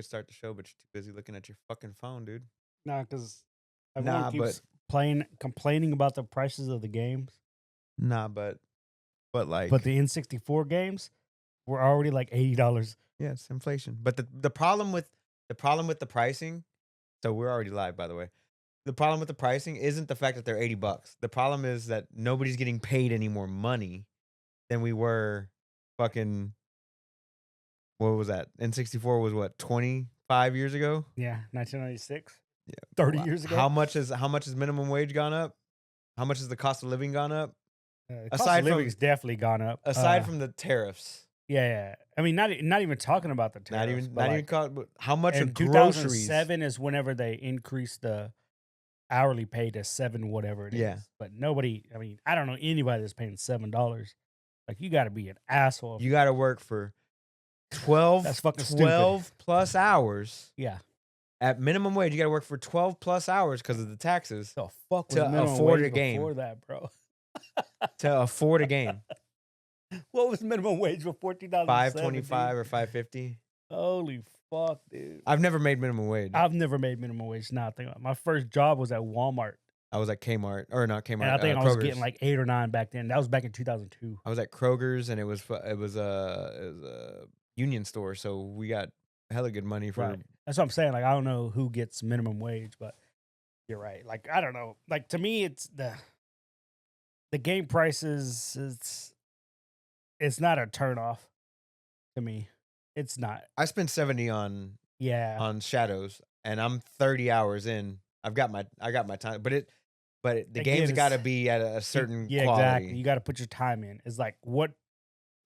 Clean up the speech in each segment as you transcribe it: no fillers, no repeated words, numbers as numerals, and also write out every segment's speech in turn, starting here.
could start the show, but you're too busy looking at your fucking phone, dude. Nah, because everyone Nah, keeps complaining about the prices of the games, but but like, the N64 games were already like $80. yeah, it's inflation. But the problem with the pricing. So we're already live, by the way. The problem with the pricing isn't the fact that they're $80. The problem is that nobody's getting paid any more money than we were fucking what was that? N64 was what, 25 years ago? Yeah, 1996, Yeah. 30 years ago. How much is minimum wage gone up? How much has the cost of living gone up? The cost of Aside living from has definitely gone up. aside from the tariffs. Yeah. I mean, not even talking about the Not tariffs, even but like but how much in of groceries? 2007 is whenever they increased the hourly pay to $7, whatever it is. Yeah. But nobody, I mean, I don't know anybody that's paying $7. Like, you got to be an asshole. You got to work for 12 That's fucking stupid. plus hours. Yeah. At minimum wage, you got to work for 12 plus hours because of the taxes The fuck was to minimum afford wage a game. before that, bro? to afford a game. What was minimum wage before 2007? $5.25 or $5.50. Holy fuck, dude. I've never made minimum wage. I've never made minimum wage. Nothing. My first job was at Walmart. I was at Kmart, or not Kmart. And I think I was Kroger's. getting like 8 or 9 back then. That was back in 2002. I was at Kroger's, and it was a union store, so we got hella good money for. Right. That's what I'm saying. Like, I don't know who gets minimum wage, but you're right. Like, I don't know. Like, to me, it's the game prices. It's not a turnoff to me. It's not. I spent 70 on Yeah. Shadows, and I'm 30 hours in. I got my time, but the Again, game's got to be at a certain Yeah, quality. exactly. You got to put your time in. It's like, what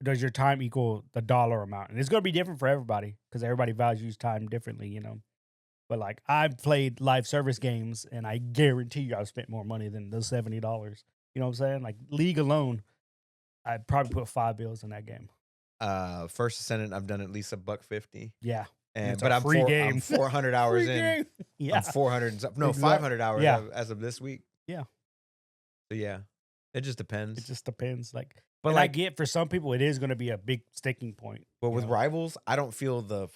does your time equal the dollar amount? And it's going to be different for everybody because everybody values time differently, you know. But like, I've played live service games, and I guarantee you I've spent more money than those $70. You know what I'm saying? Like, League alone, I'd probably put 5 bills in that game. First Ascendant, I've done at least $150. Yeah. And it's but a I'm free game. I'm 400 hours Free in. game. Yeah. I'm 400 and something. No, Exactly. 500 hours Yeah. as of this week. Yeah. So yeah, it just depends. It just depends. Like, But and like, I get for some people, it is going to be a big sticking point. but you with know? Rivals, I don't feel the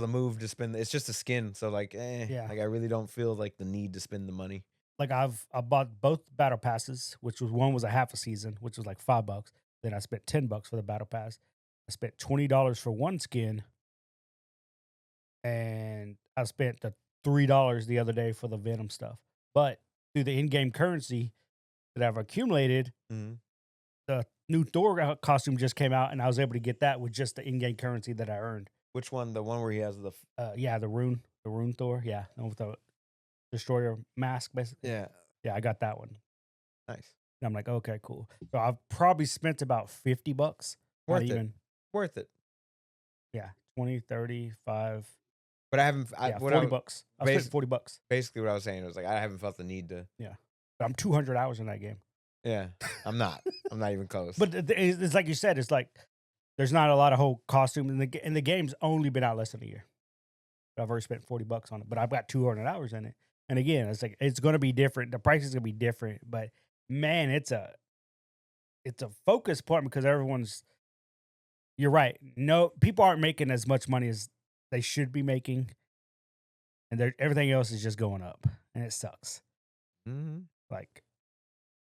move to spend. It's just a skin. So like, Yeah. like I really don't feel like the need to spend the money. Like, I bought both battle passes, which was one was a half a season, which was like $5. Then I spent $10 for the battle pass. I spent $20 for one skin, and I spent the $3 the other day for the Venom stuff. But through the in-game currency that I've accumulated, the new Thor costume just came out, and I was able to get that with just the in-game currency that I earned. Which one? The one where he has the the rune Thor, yeah, the one with the destroyer mask, basically. Yeah, I got that one. Nice. And I'm like, okay, cool. So I've probably spent about $50. Worth it. Yeah, 20, 30, 5. But I haven't. $40. I spent $40. Basically, what I was saying was like I haven't felt the need to. Yeah, but I'm 200 hours in that game. Yeah, I'm not. I'm not even close. But it's like you said. It's like there's not a lot of whole costume, and the game's only been out less than a year. But I've already spent $40 on it. But I've got 200 hours in it. And again, it's like it's going to be different. The price is going to be different. But man, it's a focus point because everyone's. You're right. No, people aren't making as much money as they should be making, and everything else is just going up, and it sucks. Mm-hmm. Like,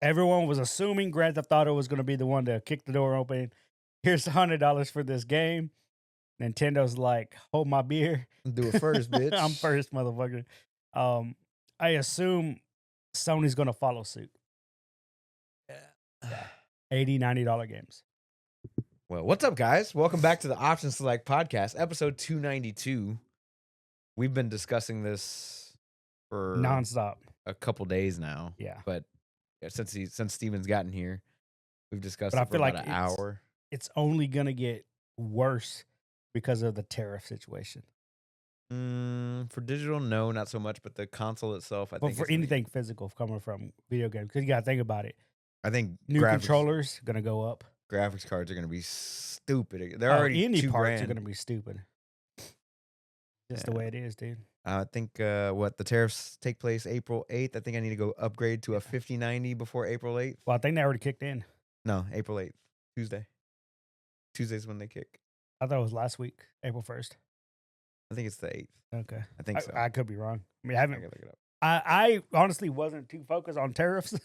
everyone was assuming Grand Theft Auto was going to be the one to kick the door open. Here's $100 for this game. Nintendo's like, hold my beer. Do it first, bitch. I'm first, motherfucker. I assume Sony's going to follow suit. Yeah. $80, $90 games. Well, what's up, guys? Welcome back to the Option Select Podcast, episode 292. We've been discussing this for nonstop a couple days now. Yeah, but since Steven's gotten here, we've discussed but it for about an hour. It's only gonna get worse because of the tariff situation. For digital, no, not so much. But the console itself, I think. For anything physical coming from video games, because you gotta think about it. I think new controllers gonna go up. Graphics cards are going to be stupid. They're already any $2,000. Parts are going to be stupid. Just the way it is, dude. I think the tariffs take place April 8th. I think I need to go upgrade to a 5090 before April 8th. Well, I think they already kicked in. No, April 8th, Tuesday. Tuesday's when they kick. I thought it was last week, April 1st. I think it's the 8th. Okay. I think so. I could be wrong. I mean, I I haven't. gotta look it up. I honestly wasn't too focused on tariffs.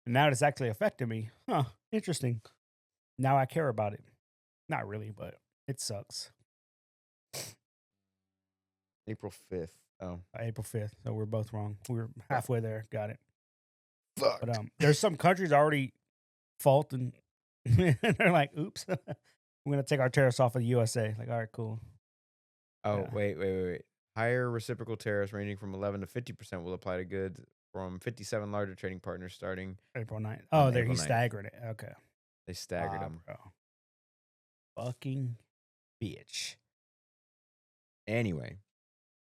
Now it's actually affecting me. Huh. Interesting. Now I care about it. Not really, but it sucks. April 5th. Oh, April 5th. So we're both wrong. We're halfway there. Got it. fuck. But there's some countries already faulting. They're like, oops. We're gonna take our tariffs off of the USA. Like, all right, cool. Oh, Yeah. wait. Higher reciprocal tariffs ranging from 11 to 50% will apply to goods from 57 larger trading partners starting. April 9th. On Oh, there April he's 9th. staggering it. Okay. They staggered them. Bro. Fucking bitch. Anyway,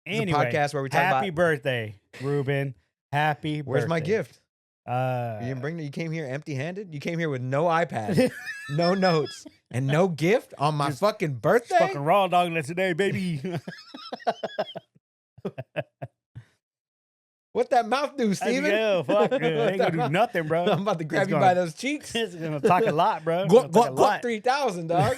it's Anyway, a podcast where we talk happy about birthday, Ruben. Happy birthday. where's my gift. You Uh, didn't bring. You came here empty-handed. You came here with no iPad, no notes, and no gift on my Just fucking birthday. fucking raw dogging it today, baby. What that mouth do, Steven? Yeah, fuck. Ain't What gonna that do mouth- nothing, bro. I'm about to grab It's you gonna- by those cheeks. It's gonna talk a lot, bro. Guac, guac, guac 3000, dog.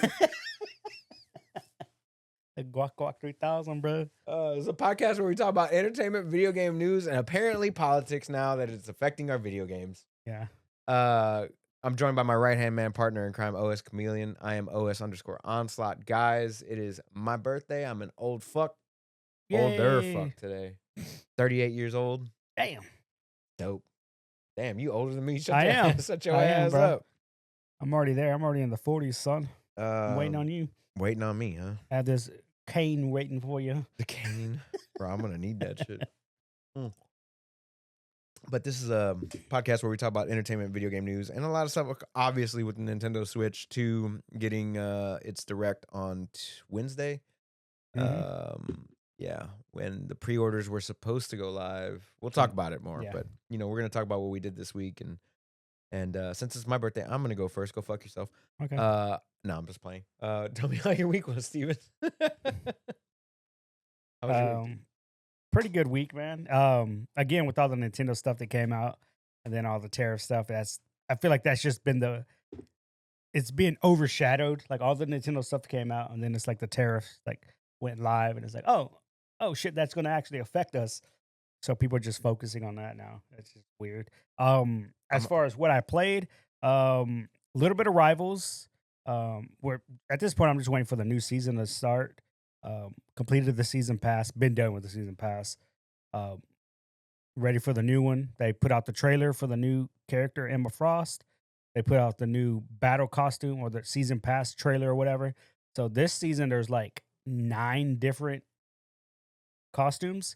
Guac guac 3000, bro. It's a podcast where we talk about entertainment, video game news, and apparently politics now that it's affecting our video games. Yeah. I'm joined by my right-hand man partner in crime, OS Chameleon. I am OS_Onslaught. Guys, it is my birthday. I'm an old fuck. Older Yay. fuck today. 38 years old. Damn. Dope. Damn, you older than me. Shut I your am. ass, shut your I am, ass bro. up. I'm already there. I'm already in the 40s, son. I'm waiting on you. Waiting on me, huh? I have this cane waiting for you. The cane. Bro, I'm going to need that shit. But this is a podcast where we talk about entertainment, video game news, and a lot of stuff, obviously, with the Nintendo Switch 2 getting its direct on Wednesday. Yeah, when the pre-orders were supposed to go live. We'll talk about it more, Yeah. but, we're going to talk about what we did this week. And since it's my birthday, I'm going to go first. Go fuck yourself. Okay. No, I'm just playing. Tell me how your week was, Steven. How was your week? Pretty good week, man. Again, with all the Nintendo stuff that came out and then all the tariff stuff, I feel like that's just been it's being overshadowed. Like all the Nintendo stuff that came out, and then it's like the tariffs like went live, and it's like, oh shit, that's gonna actually affect us. So people are just focusing on that now. It's just weird. As far as what I played, a little bit of Rivals. Where at this point I'm just waiting for the new season to start. Completed the season pass, been done with the season pass. Ready for the new one. They put out the trailer for the new character, Emma Frost. They put out the new battle costume or the season pass trailer or whatever. So this season there's like 9 different costumes.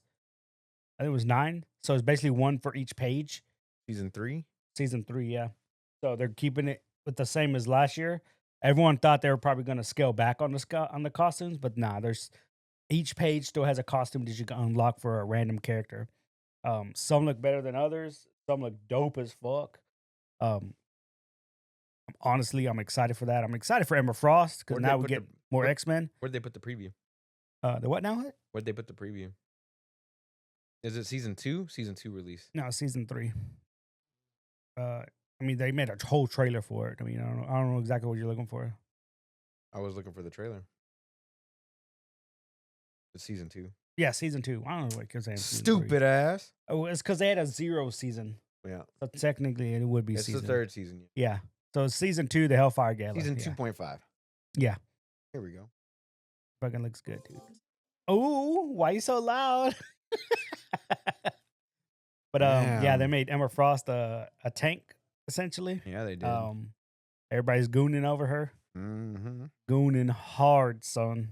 I think it was 9. So it's basically one for each page. Season 3? Season 3, yeah. So they're keeping it with the same as last year. Everyone thought they were probably going to scale back on the costumes, but nah. There's each page still has a costume that you can unlock for a random character. Some look better than others. Some look dope as fuck. Honestly, I'm excited for that. I'm excited for Emma Frost because now we get more X-Men. Where'd they put the preview? The what now? Where'd they put the preview? Is it season 2? Season 2 release. No, season 3. I mean, they made a whole trailer for it. I mean, I don't know exactly what you're looking for. I was looking for the trailer. It's season 2. Yeah, season 2. I don't know what you're saying. Stupid ass. Oh, it's because they had a 0 season. Yeah. So technically, it would be It's season. the 3rd season. Yeah. So season 2, the Hellfire Gala. Season yeah. 2.5. Yeah. Here we go. Fucking looks good, dude. Oh, why you so loud? But yeah, they made Emma Frost a tank essentially. Yeah, they did. Everybody's gooning over her. Mm-hmm. Gooning hard, son.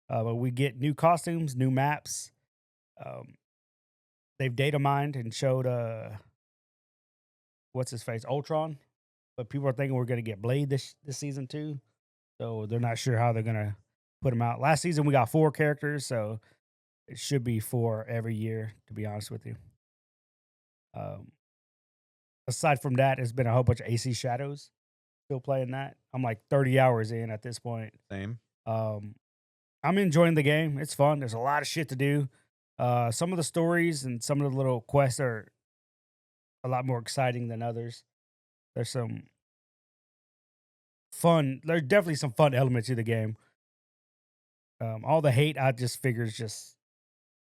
But we get new costumes, new maps. They've data mined and showed what's his face, Ultron. But people are thinking we're gonna get Blade this season too. So they're not sure how they're gonna put them out. Last season we got 4 characters, so it should be 4 every year, to be honest with you. Aside from that, it's been a whole bunch of AC Shadows. Still playing that. I'm like 30 hours in at this point. Same. I'm enjoying the game. It's fun. There's a lot of shit to do. Some of the stories and some of the little quests are a lot more exciting than others. There's some fun. There's definitely some fun elements to the game. All the hate, I just figure is just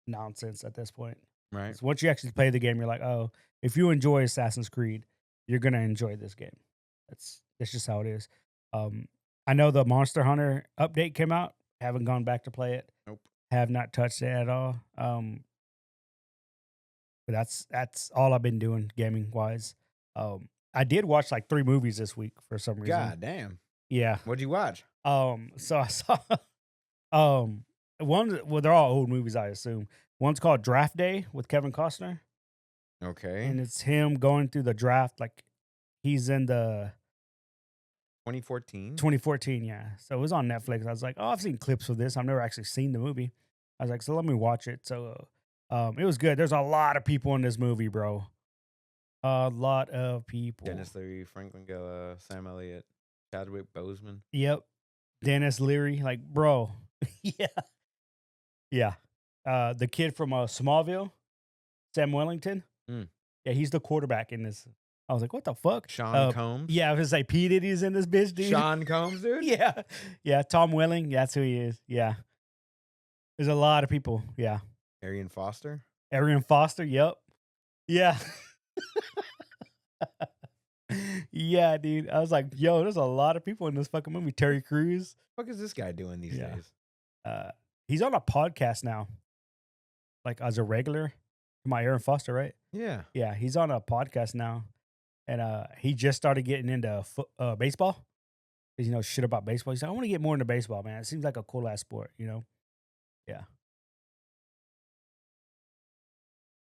nonsense at this point. Right. 'Cause once you actually play the game, you're like, oh, if you enjoy Assassin's Creed, you're gonna enjoy this game. That's just how it is. Um, I know the Monster Hunter update came out. Haven't gone back to play it. Nope. Have not touched it at all. But that's all I've been doing gaming wise. I did watch like 3 movies this week for some reason. God damn. Yeah. What'd you watch? So I saw um well, they're all old movies, I assume. One's called Draft Day with Kevin Costner, Okay. and it's him going through the draft. Like he's in the 2014. 2014, yeah. So it was on Netflix. I was like, oh, I've seen clips of this. I've never actually seen the movie. I was like, so let me watch it. So it was good. There's a lot of people in this movie, bro. A lot of people. Dennis Leary, Franklin Gala, Sam Elliott, Chadwick Boseman. Yep. Dennis Leary, like, bro. Yeah. Yeah. The kid from Smallville, Sam Wellington. Mm. Yeah, he's the quarterback in this. I was like, what the fuck? Sean Combs. Yeah, I was like, P. Diddy's in this bitch, dude. Sean Combs, dude. Yeah. Yeah. Tom Welling. That's who he is. Yeah. There's a lot of people. Yeah. Arian Foster. Arian Foster. Yep. Yeah. Yeah, dude. I was like, yo, there's a lot of people in this fucking movie. Terry Crews. What is this guy doing these Yeah. days? He's on a podcast now, like as a regular. My Aaron Foster, right? Yeah. Yeah, he's on a podcast now, and he just started getting into baseball. 'Cause he knows shit about baseball. He's like, I want to get more into baseball, man. It seems like a cool ass sport, you know? Yeah.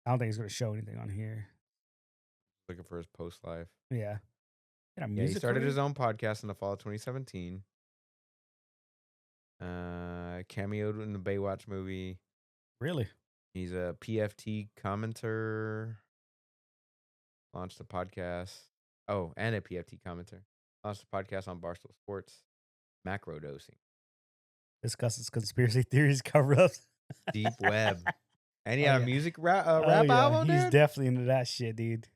I don't think he's gonna show anything on here. Looking for his post life. Yeah. Yeah, he started his own podcast in the fall of 2017. Cameoed in the Baywatch movie. Really? He's a PFT commenter. Launched a podcast. Oh, and a PFT commenter. Launched a podcast on Barstool Sports. Macro dosing. Discusses conspiracy theories, cover ups. Deep web. And he Oh, had a yeah. music rap Oh, yeah. album, He's dude? definitely into that shit, dude.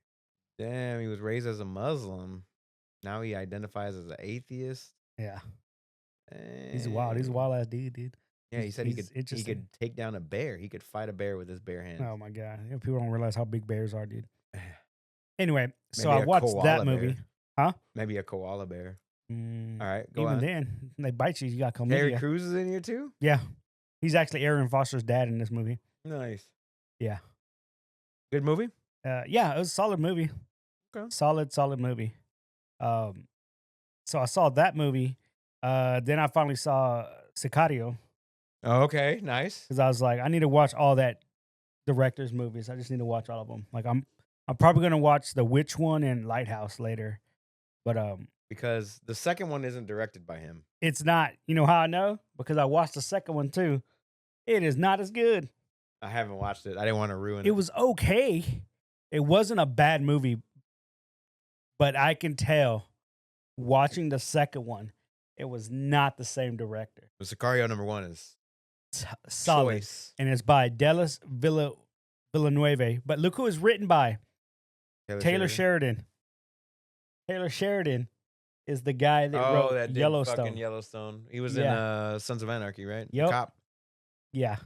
Damn, he was raised as a Muslim. Now he identifies as an atheist. Yeah. He's wild. He's a wild ass dude. Yeah, he said he could interesting. take down a bear. He could fight a bear with his bare hands. Oh my god. Yeah, people don't realize how big bears are, dude. Anyway, so Maybe I a watched that koala movie. bear. Huh? Maybe a koala bear. All right, go Even on. then, they bite you. You got Terry chlamydia. Crews is in here too? Yeah, he's actually Aaron Foster's dad in this movie. Nice. Yeah, Good movie? yeah, it was a solid movie. Okay. Solid movie. So I saw that movie. Then I finally saw Sicario Oh, okay, nice. because I was like, I need to watch all that director's movies. I just need to watch all of them. Like I'm probably gonna watch The Witch one and Lighthouse later, but Because the second one isn't directed by him. it's not. You know how I know? Because I watched the second one too. It is not as good. I haven't watched it. I didn't want to ruin It it. was okay. It wasn't a bad movie, but I can tell watching the second one, it was not the same director. But Sicario #1 is Solid. choice. And it's by Dallas Villanueva. But look who it's written by. Taylor Sheridan. Taylor Sheridan is the guy that wrote that did Yellowstone. fucking Yellowstone. He was Yeah. in Sons of Anarchy, right? The Yep. cop. Yeah.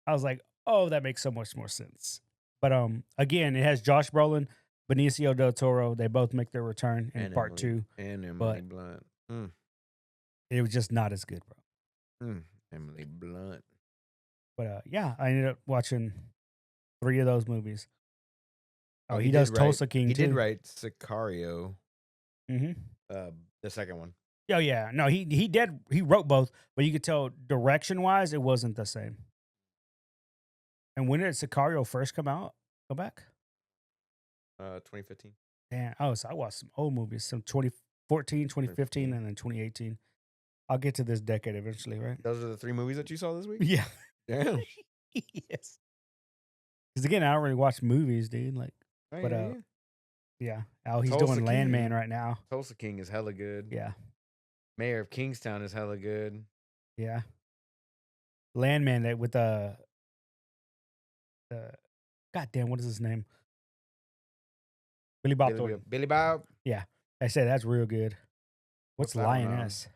I was like, oh, that makes so much more sense. But again, it has Josh Brolin, Benicio del Toro. They both make their return in And part Emily- 2. And Emily but- Blunt. It was just not as good, bro. Emily Blunt. But yeah, I ended up watching 3 of those movies. Oh, he did does write- Tulsa King He too. did write Sicario, Mm-hmm. the second one. Oh yeah, no, he did. He wrote both, but you could tell direction wise, it wasn't the same. And when did Sicario first come out? Go back. 2015. Damn. Oh, so I watched some old movies, some 2014, 2015, 2015. and then 2018. I'll get to this decade eventually, right? Those are the 3 movies that you saw this week? Yeah. Damn. Yes. Because again, I don't really watch movies, dude. Like, I But, hear ya. yeah. Oh, he's Tulsa doing Landman King. right now. Tulsa King is hella good. Yeah. Mayor of Kingstown is hella good. Yeah. Landman that with God damn, what is his name? Billy Bob Thornton. Billy Bob. I said that's real good. What's What's that one on? Lioness?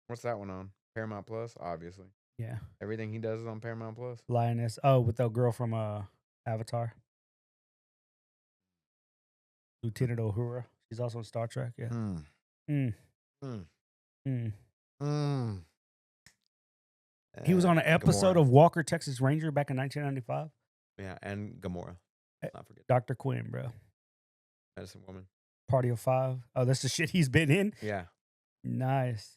What's that one on? Paramount Plus, obviously. Yeah. Everything he does is on Paramount Plus. Lioness. Oh, with the girl from Avatar, Lieutenant Uhura. She's also in Star Trek. Yeah. Mm. Mm. Mm. Mm. Mm. He was on an episode Gamora. of Walker, Texas Ranger back in 1995. Yeah, and Gamora. Eh, Not forget Dr. Quinn, bro. Medicine Woman. Party of Five. Oh, that's the shit he's been in. Yeah. Nice.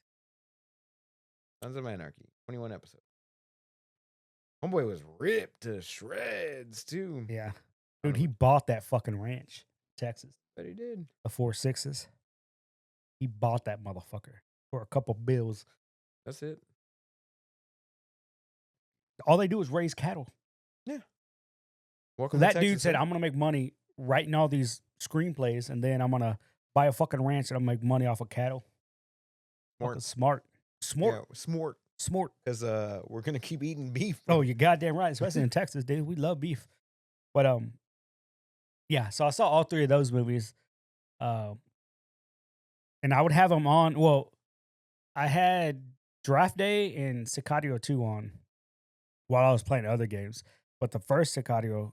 Sons of Anarchy. 21 episodes. Homeboy was ripped to shreds too. Yeah. I Dude, don't he know bought that fucking ranch, Texas. what he did. The 4 6s. He bought that motherfucker for a couple bills. That's it. All they do is raise cattle. Welcome That to dude Texas, said, sir. I'm going to make money writing all these screenplays, and then I'm going to buy a fucking ranch and I'm going to make money off of cattle. Fucking smart. Smart. Yeah, smart. Smart. Because we're gonna keep eating beef. Oh, you're goddamn right. Especially in Texas, dude. We love beef. But yeah. So I saw all three of those movies, and I would have them on. Well, I had Draft Day and Sicario 2 on while I was playing other games. But the first Sicario,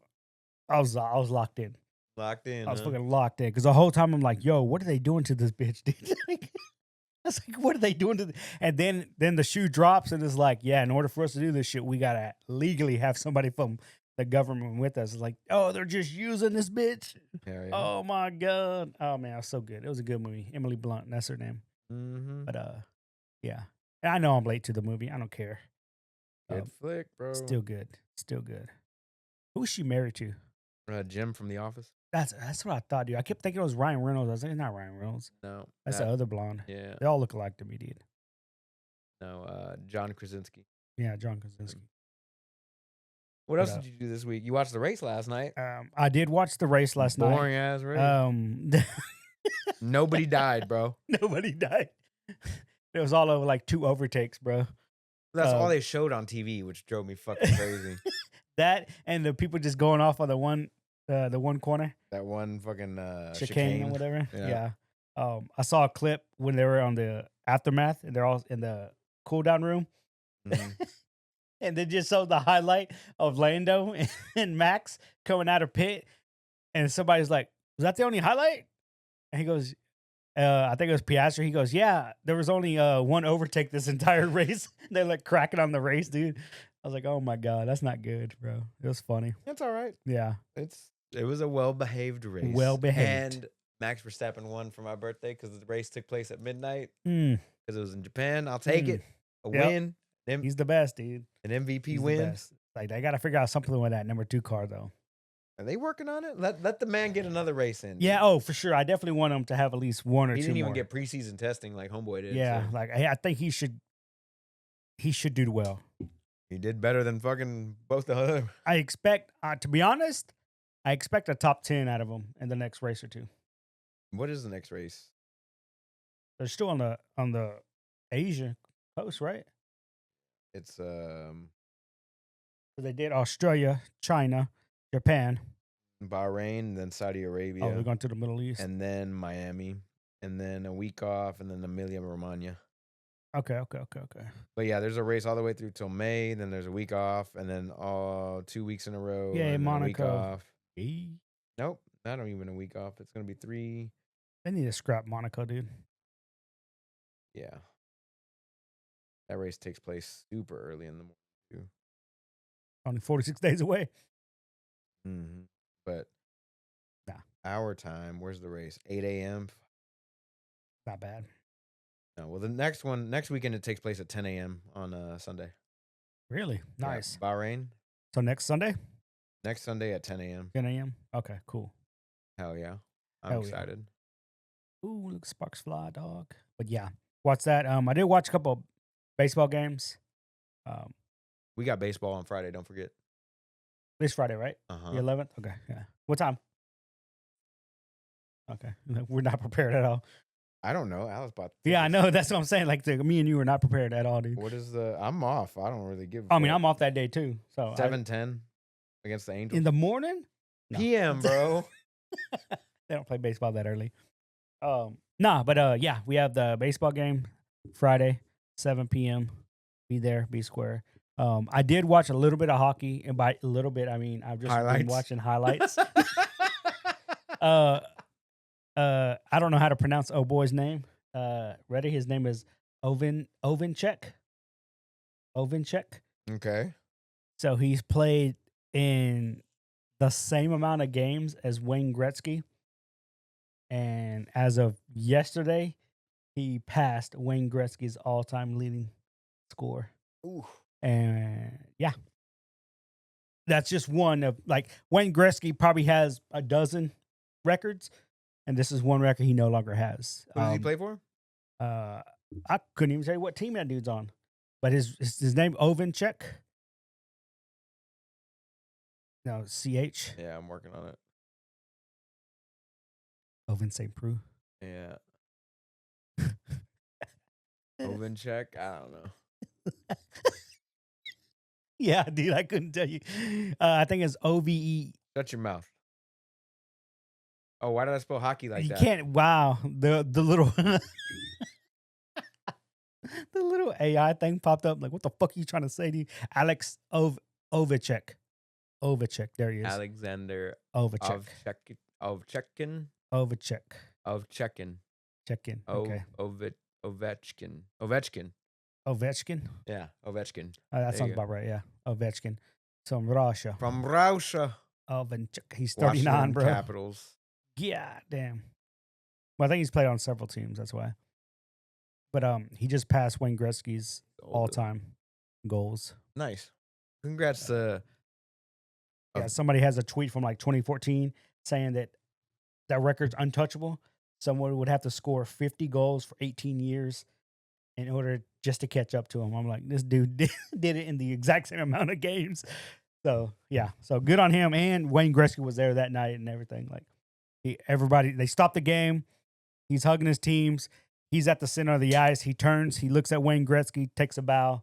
I was locked in. Locked in. I was huh? fucking locked in because the whole time I'm like, "Yo, what are they doing to this bitch, dude?" Like, I was like, "What are they doing to?" And then the shoe drops and it's like, "Yeah, in order for us to do this shit, we gotta legally have somebody from the government with us." It's like, "Oh, they're just using this bitch." Hell yeah. Oh my god! Oh man, it was so good. It was a good movie. Emily Blunt, that's her name. Mm-hmm. But yeah. And I know I'm late to the movie. I don't care. Good flick, bro. Still good. Still good. Who's she married to? Jim from The Office. That's what I thought, dude. I kept thinking it was Ryan Reynolds. I was like, it's not Ryan Reynolds. No. That's the other blonde. Yeah. They all look alike to me, dude. No. John Krasinski. Yeah, John Krasinski. What else did you do this week? You watched the race last night. I did watch the race last night. Boring ass race. Nobody died, bro. Nobody died. It was all over like 2 overtakes, bro. That's all they showed on TV, which drove me fucking crazy. That and the people just going off on the one corner. That one fucking chicane or whatever. Yeah. Yeah. I saw a clip when they were on the aftermath and they're all in the cool down room. Mhm. And they just showed the highlight of Lando and Max coming out of pit. And somebody's like, "Was that the only highlight?" And he goes, I think it was Piastri. He goes, "Yeah, there was only one overtake this entire race." They're like cracking on the race, dude. I was like, "Oh my God, that's not good, bro." It was funny. It's all right. Yeah. It was a well-behaved race. Well-behaved. And Max Verstappen won for my birthday because the race took place at midnight Mm, because it was in Japan. I'll take it. A Yep. win. he's the best, dude. An MVP He's the win. best. Like they got to figure out something with that number 2 car, though. Are they working on it? Let the man get another race in. Yeah. dude. Oh, for sure. I definitely want him to have at least 1 or He 2 didn't even more. get preseason testing like Homeboy did. Yeah. so Like I think he should. He should do well. he did better than fucking both the other. I expect, to be honest, I expect a top 10 out of him in the next race or 2. What is the next race? They're still on the Asia coast, right? It's So they did Australia, China, Japan. Bahrain, then Saudi Arabia, Oh, they're going to the Middle East. and then Miami, and then a week off, and then Emilia Romagna. Okay. But yeah, there's a race all the way through till May. Then there's a week off, and then 2 weeks in a row. Yay, and then a week Monaco. off. Hey, Nope, not even a week off. It's gonna be 3. they need to scrap Monaco, dude. Yeah, that race takes place super early in the morning too. Only 46 days away. Mm-hmm. But Nah. our time. Where's the race? 8 a.m. Not bad. No, well, the next weekend it takes place at 10 a.m. on Sunday. Really? Yeah, Nice. Bahrain. So next Sunday, Next Sunday at 10 a.m. 10 a.m.? Okay, cool. Hell yeah. I'm Hell yeah. excited. Ooh, look, sparks fly, dog. But yeah, watch that. I did watch a couple of baseball games. We got baseball on Friday, don't forget. This Friday, right? Uh-huh. The 11th? Okay, yeah. What time? Okay. We're not prepared at all. I don't know. Alice bought Yeah, I tickets. know. That's what I'm saying. Like, me and you were not prepared at all, dude. What is I'm off. I don't really give a I mean, fuck. I'm off that day too. So 7:10 against the Angels. in the morning? No. PM, bro. They don't play baseball that early. Nah, but yeah, we have the baseball game Friday, 7 p.m. Be there, be square. I did watch a little bit of hockey, and by a little bit, I mean I've just been Highlights. watching highlights. uh, I don't know how to pronounce oh boy's name. Ready? His name is Ovenchek. Ovenchek. Okay. So he's played in the same amount of games as Wayne Gretzky, and as of yesterday, he passed Wayne Gretzky's all-time leading score. Ooh. And yeah, that's just one of like Wayne Gretzky probably has a dozen records, and this is one record he no longer has. Who does he play for? I couldn't even say what team that dude's on, but his name Ovenchek. No, CH. Yeah, I'm working on it. Oven St. Preux. Yeah. Ovenchek? I don't know. Yeah, dude, I couldn't tell you. I think it's OVE. Shut your mouth. Oh, why did I spell hockey like You that? can't. Wow, the little the little AI thing popped up. Like, what the fuck are you trying to say to you? Alex Ovechek. Ovechek. There he is. Alexander Ovechek. Ovechkin. Ovechek. Ovechkin. Check in. Okay. Ovechkin. Ovechkin. Yeah, Ovechkin. That There sounds you go. about right. Yeah. Ovechkin. From Russia. From Russia. Ovechek. He's 39, Washington bro. Capitals. Yeah, damn. Well, I think he's played on several teams. That's why. But he just passed Wayne Gretzky's all-time goals. Nice. Congrats to. Yeah, somebody has a tweet from like 2014 saying that that record's untouchable. Someone would have to score 50 goals for 18 years in order just to catch up to him. I'm like, this dude did it in the exact same amount of games. So yeah, so good on him. And Wayne Gretzky was there that night and everything. Like they stopped the game. He's hugging his teams. He's at the center of the ice. He turns. He looks at Wayne Gretzky, takes a bow.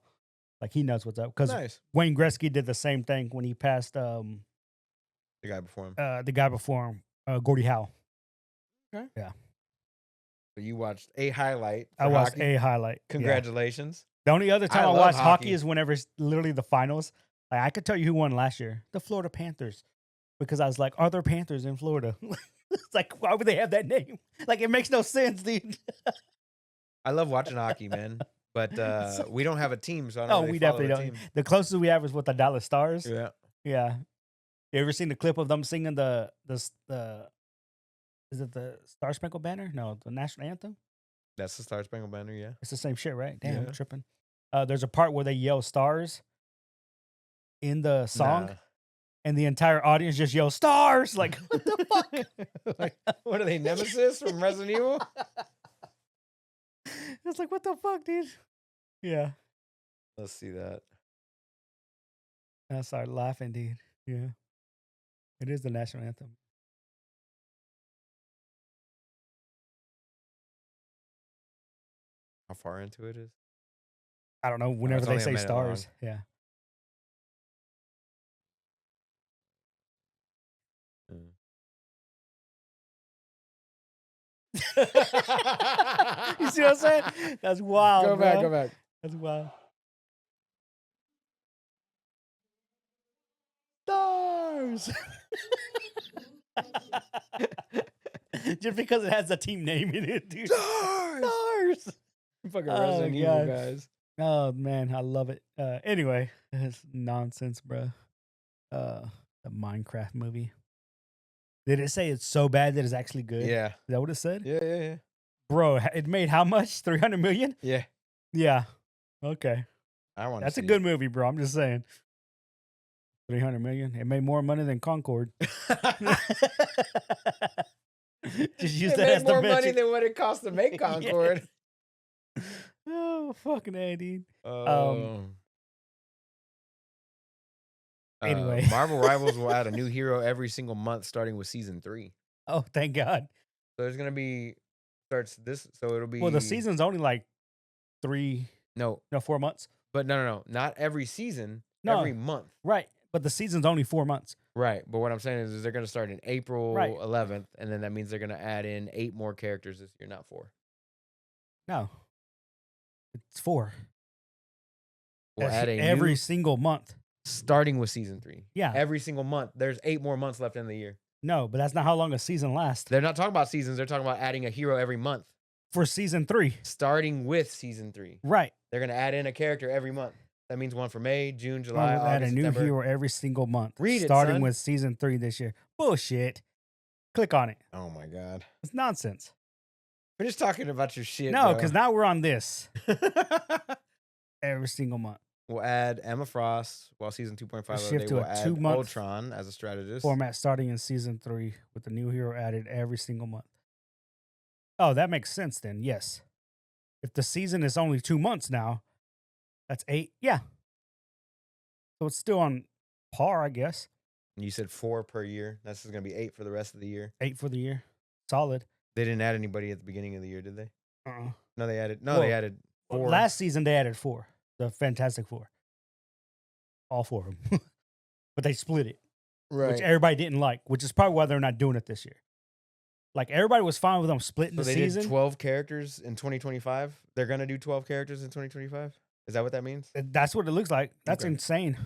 Like he knows what's up. Because Nice. Wayne Gretzky did the same thing when he passed The guy before him. the guy before him, Gordie Howe. Okay. Yeah. So you watched a highlight. I watched hockey? a highlight. Yeah. Congratulations. The only other time I I love watched hockey hockey. is whenever it's literally the finals. Like, I could tell you who won last year. The Florida Panthers. Because I was like, are there Panthers in Florida? It's like, why would they have that name? Like, it makes no sense, dude. I love watching hockey, man. But we don't have a team, so I don't No, really we follow definitely the don't. team. The closest we have is with the Dallas Stars. Yeah. Yeah. You ever seen the clip of them singing the is it the Star Spangled Banner? No, the national anthem. That's the Star Spangled Banner, yeah. It's the same shit, right? Damn, Yeah. I'm tripping. There's a part where they yell stars in the song, Nah. and the entire audience just yells stars. Like, what the fuck? Like, what are they, Nemesis from Resident Evil? It's like, what the fuck, dude? Yeah. Let's see that. I started laughing, dude. Yeah. It is the national anthem. How far into it is? I don't know. Whenever it's they only a say minute long. stars. Yeah. You see what I'm saying? That's wild. Go back, bro. go back. That's wild. Stars. Just because it has a team name in it, dude. Stars! Stars. Fucking Oh, Resident Evil God. guys. Oh man, I love it. Anyway, it's nonsense, bro. The Minecraft movie. Did it say it's so bad that it's actually good? Yeah. Is that what it said? Yeah. Bro, it made how much? 300 million? Yeah. Yeah. Okay. I want to That's a good movie, bro. I'm just saying. 300 million. It made more money than Concord. Just use It that made as the more money mention. than what it cost to make Yeah. Concord. Oh, fucking A, dude. Anyway. Anyway. Marvel Rivals will add a new hero every single month starting with season 3. Oh, thank God. So there's going to be, so it'll be. Well, the season's only like 4 months. But no. Not every season, No. every month. Right. But the season's only 4 months. Right. But what I'm saying is they're going to start in April Right. 11th, and then that means they're going to add in 8 more characters this year, not 4. No. It's 4. We'll add a every new single month. starting with season 3. Yeah. Every single month. There's 8 more months left in the year. No, but that's not how long a season lasts. They're not talking about seasons. They're talking about adding a hero every month. For season 3. Starting with season 3. Right. They're going to add in a character every month. That means one for May, June, We'll July, add a August, new September. hero every single month. Read it, starting son. with season 3 this year. Bullshit. Click on it. Oh my God. It's nonsense. We're just talking about your shit, No, bro. because now we're on this every single month. We'll add Emma Frost while season 2.5 We'll update. shift to We'll a add 2-month Ultron as a strategist. format starting in season 3 with the new hero added every single month. Oh, that makes sense then. Yes. If the season is only 2 months now, that's 8. Yeah. So it's still on par, I guess. You said 4 per year. This is going to be 8 for the rest of the year. 8 for the year. Solid. They didn't add anybody at the beginning of the year, did they? Uh-uh. No, they added. No, Well, they added 4. Last season they added 4. The Fantastic Four. All 4 of them. But they split it. right. Which everybody didn't like, which is probably why they're not doing it this year. Like everybody was fine with them splitting So the they season. did 12 characters in 2025. They're going to do 12 characters in 2025. Is that what that means? That's what it looks like. That's Okay. insane.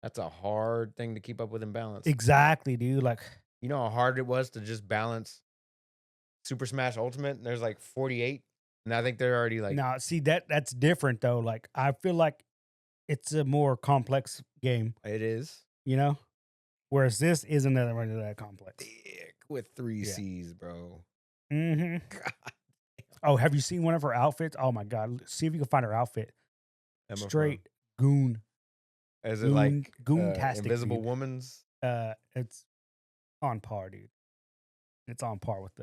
That's a hard thing to keep up with in balance. Exactly, dude. Like, You know how hard it was to just balance Super Smash Ultimate? There's like 48. And I think they're already like. now see that's different though. Like, I feel like it's a more complex game, It is. you know? Whereas this isn't really that complex. Thick with 3 Yeah. C's, bro. Mm-hmm. God. Oh, have you seen one of her outfits? Oh my God. See if you can find her outfit. Emma Straight goon. Frost. Is it like Goon-tastic, Invisible dude. Woman's? It's on par, dude. It's on par with